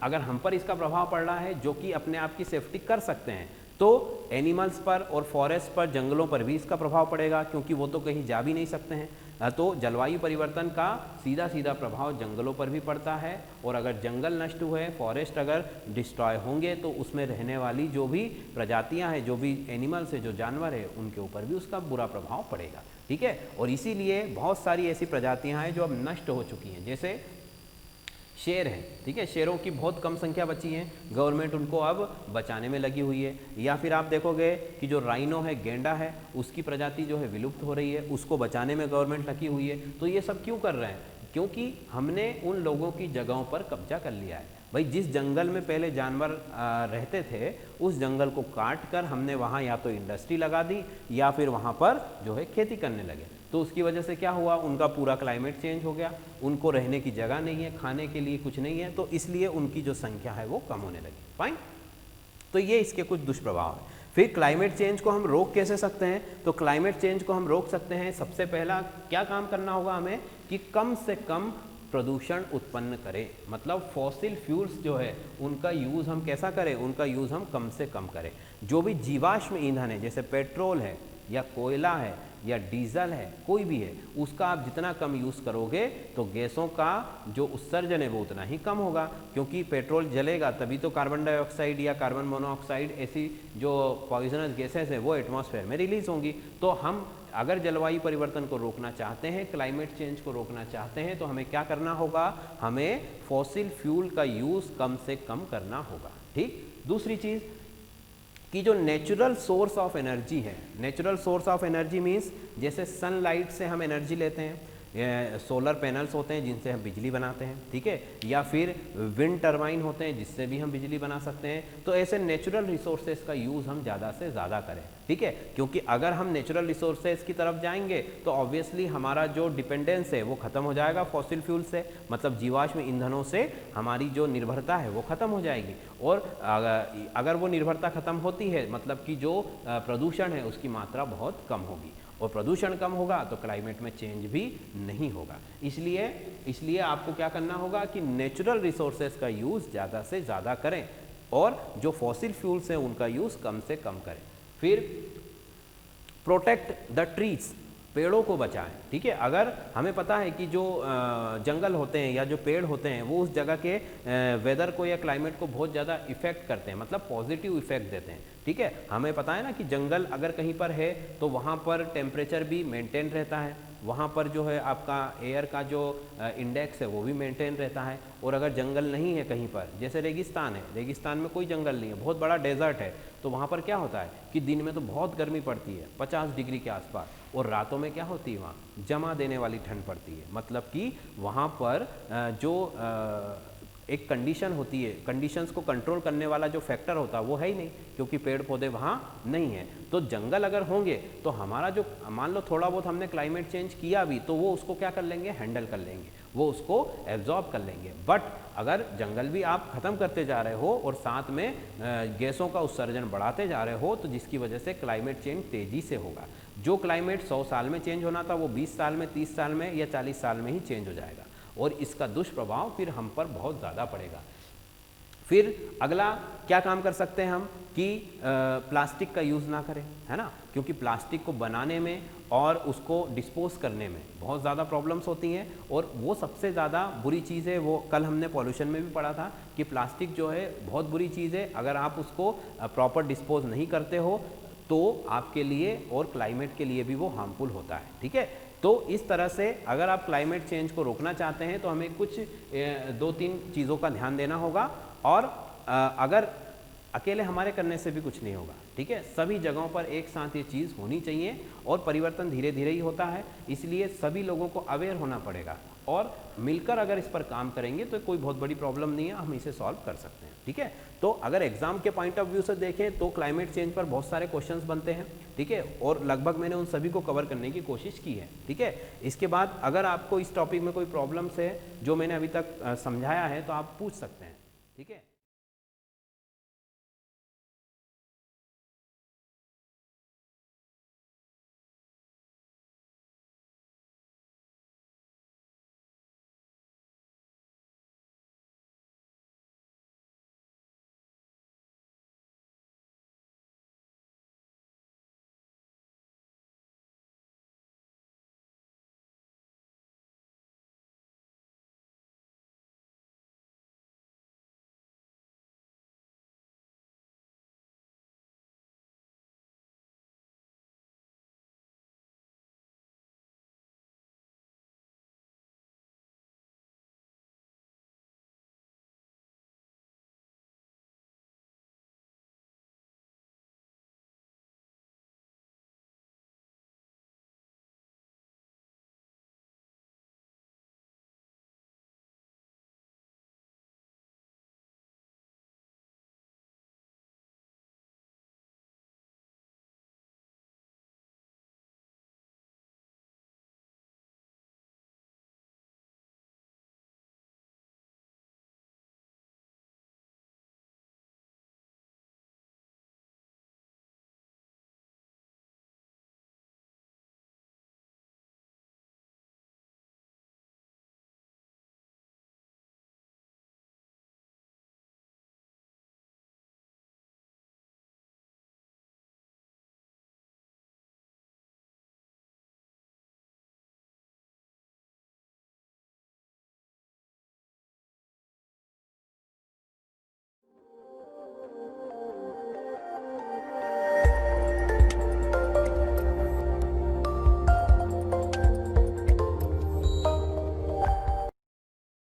अगर हम पर इसका प्रभाव पड़ रहा है जो कि अपने आप की सेफ्टी कर सकते हैं, तो एनिमल्स पर और फॉरेस्ट पर, जंगलों पर भी इसका प्रभाव पड़ेगा, क्योंकि वो तो कहीं जा भी नहीं सकते हैं। तो जलवायु परिवर्तन का सीधा सीधा प्रभाव जंगलों पर भी पड़ता है, और अगर जंगल नष्ट हुए, फॉरेस्ट अगर डिस्ट्रॉय होंगे तो उसमें रहने वाली जो भी प्रजातियां हैं, जो भी एनिमल्स है, जो जानवर है, उनके ऊपर भी उसका बुरा प्रभाव पड़ेगा। ठीक है, और इसीलिए बहुत सारी ऐसी प्रजातियां हैं जो अब नष्ट हो चुकी हैं, जैसे शेर है। ठीक है, शेरों की बहुत कम संख्या बची है, गवर्नमेंट उनको अब बचाने में लगी हुई है। या फिर आप देखोगे कि जो राइनो है, गेंडा है, उसकी प्रजाति जो है विलुप्त हो रही है, उसको बचाने में गवर्नमेंट लगी हुई है। तो ये सब क्यों कर रहे हैं, क्योंकि हमने उन लोगों की जगहों पर कब्जा कर लिया है। भाई जिस जंगल में पहले जानवर रहते थे, उस जंगल को काट कर हमने वहाँ या तो इंडस्ट्री लगा दी या फिर वहाँ पर जो है खेती करने लगे। तो उसकी वजह से क्या हुआ, उनका पूरा क्लाइमेट चेंज हो गया, उनको रहने की जगह नहीं है, खाने के लिए कुछ नहीं है, तो इसलिए उनकी जो संख्या है वो कम होने लगी। फाइन, तो ये इसके कुछ दुष्प्रभाव है। फिर क्लाइमेट चेंज को हम रोक कैसे सकते हैं, तो क्लाइमेट चेंज को हम रोक सकते हैं, सबसे पहला क्या काम करना होगा हमें कि कम से कम प्रदूषण उत्पन्न करें। मतलब फॉसिल फ्यूल्स जो है उनका यूज़ हम कैसा करें, उनका यूज़ हम कम से कम करें। जो भी जीवाश्म ईंधन है, जैसे पेट्रोल है या कोयला है या डीजल है, कोई भी है, उसका आप जितना कम यूज़ करोगे तो गैसों का जो उत्सर्जन है वो उतना ही कम होगा, क्योंकि पेट्रोल जलेगा तभी तो कार्बन डाइऑक्साइड या कार्बन मोनोऑक्साइड ऐसी जो पॉइजनस गैसेस हैं वो एटमॉस्फेयर में रिलीज होंगी। तो हम अगर जलवायु परिवर्तन को रोकना चाहते हैं, क्लाइमेट चेंज को रोकना चाहते हैं, तो हमें क्या करना होगा, हमें फॉसिल फ्यूल का यूज़ कम से कम करना होगा। ठीक, दूसरी चीज़ कि जो नेचुरल सोर्स ऑफ एनर्जी है, natural source of energy means जैसे सनलाइट से हम एनर्जी लेते हैं, सोलर पैनल्स होते हैं जिनसे हम बिजली बनाते हैं, ठीक है, या फिर विंड टरबाइन होते हैं जिससे भी हम बिजली बना सकते हैं। तो ऐसे नेचुरल रिसोर्सेज का यूज़ हम ज़्यादा से ज़्यादा करें, ठीक है, क्योंकि अगर हम नेचुरल रिसोर्सेज की तरफ जाएंगे तो ऑब्वियसली हमारा जो डिपेंडेंस है वो ख़त्म हो जाएगा फॉसिल फ्यूल से, मतलब जीवाश्म ईंधनों से हमारी जो निर्भरता है वो ख़त्म हो जाएगी। और अगर वो निर्भरता ख़त्म होती है मतलब कि जो प्रदूषण है उसकी मात्रा बहुत कम होगी, और प्रदूषण कम होगा तो क्लाइमेट में चेंज भी नहीं होगा। इसलिए आपको क्या करना होगा कि नेचुरल रिसोर्सेज का यूज़ ज़्यादा से ज़्यादा करें और जो फॉसिल फ्यूल्स हैं उनका यूज़ कम से कम करें। फिर प्रोटेक्ट द ट्रीज, पेड़ों को बचाएं। ठीक है, अगर हमें पता है कि जो जंगल होते हैं या जो पेड़ होते हैं वो उस जगह के वेदर को या क्लाइमेट को बहुत ज़्यादा इफेक्ट करते हैं, मतलब पॉजिटिव इफेक्ट देते हैं। ठीक है, हमें पता है ना कि जंगल अगर कहीं पर है तो वहाँ पर टेम्परेचर भी मेंटेन रहता है, वहाँ पर जो है आपका एयर का जो इंडेक्स है वो भी मेंटेन रहता है। और अगर जंगल नहीं है कहीं पर, जैसे रेगिस्तान है, रेगिस्तान में कोई जंगल नहीं है, बहुत बड़ा डेजर्ट है, तो वहाँ पर क्या होता है कि दिन में तो बहुत गर्मी पड़ती है 50 डिग्री के आसपास, और रातों में क्या होती है वहाँ जमा देने वाली ठंड पड़ती है। मतलब कि वहाँ पर जो एक कंडीशन होती है, कंडीशंस को कंट्रोल करने वाला जो फैक्टर होता है वो है ही नहीं, क्योंकि पेड़ पौधे वहाँ नहीं है। तो जंगल अगर होंगे तो हमारा जो, मान लो थोड़ा बहुत हमने क्लाइमेट चेंज किया भी, तो वो उसको क्या कर लेंगे, हैंडल कर लेंगे, वो उसको एब्जॉर्ब कर लेंगे। बट अगर जंगल भी आप ख़त्म करते जा रहे हो और साथ में गैसों का उत्सर्जन बढ़ाते जा रहे हो, तो जिसकी वजह से क्लाइमेट चेंज तेज़ी से होगा। जो क्लाइमेट 100 साल में चेंज होना था वो 20 साल में, 30 साल में या 40 साल में ही चेंज हो जाएगा, और इसका दुष्प्रभाव फिर हम पर बहुत ज़्यादा पड़ेगा। फिर अगला क्या काम कर सकते हैं हम कि प्लास्टिक का यूज़ ना करें, है ना, क्योंकि प्लास्टिक को बनाने में और उसको डिस्पोज करने में बहुत ज़्यादा प्रॉब्लम्स होती हैं। और वो सबसे ज़्यादा बुरी चीज़ है, वो कल हमने पॉल्यूशन में भी पढ़ा था कि प्लास्टिक जो है बहुत बुरी चीज़ है। अगर आप उसको प्रॉपर डिस्पोज नहीं करते हो तो आपके लिए और क्लाइमेट के लिए भी वो हार्मफुल होता है। ठीक है, तो इस तरह से अगर आप क्लाइमेट चेंज को रोकना चाहते हैं तो हमें कुछ 2-3 चीज़ों का ध्यान देना होगा, और अगर अकेले हमारे करने से भी कुछ नहीं होगा। ठीक है, सभी जगहों पर एक साथ ये चीज़ होनी चाहिए, और परिवर्तन धीरे धीरे ही होता है, इसलिए सभी लोगों को अवेयर होना पड़ेगा, और मिलकर अगर इस पर काम करेंगे तो कोई बहुत बड़ी प्रॉब्लम नहीं है, हम इसे सॉल्व कर सकते हैं। ठीक है, तो अगर एग्जाम के पॉइंट ऑफ व्यू से देखें तो क्लाइमेट चेंज पर बहुत सारे क्वेश्चंस बनते हैं। ठीक है, और लगभग मैंने उन सभी को कवर करने की कोशिश की है। ठीक है, इसके बाद अगर आपको इस टॉपिक में कोई प्रॉब्लम्स है जो मैंने अभी तक समझाया है तो आप पूछ सकते हैं। ठीक है।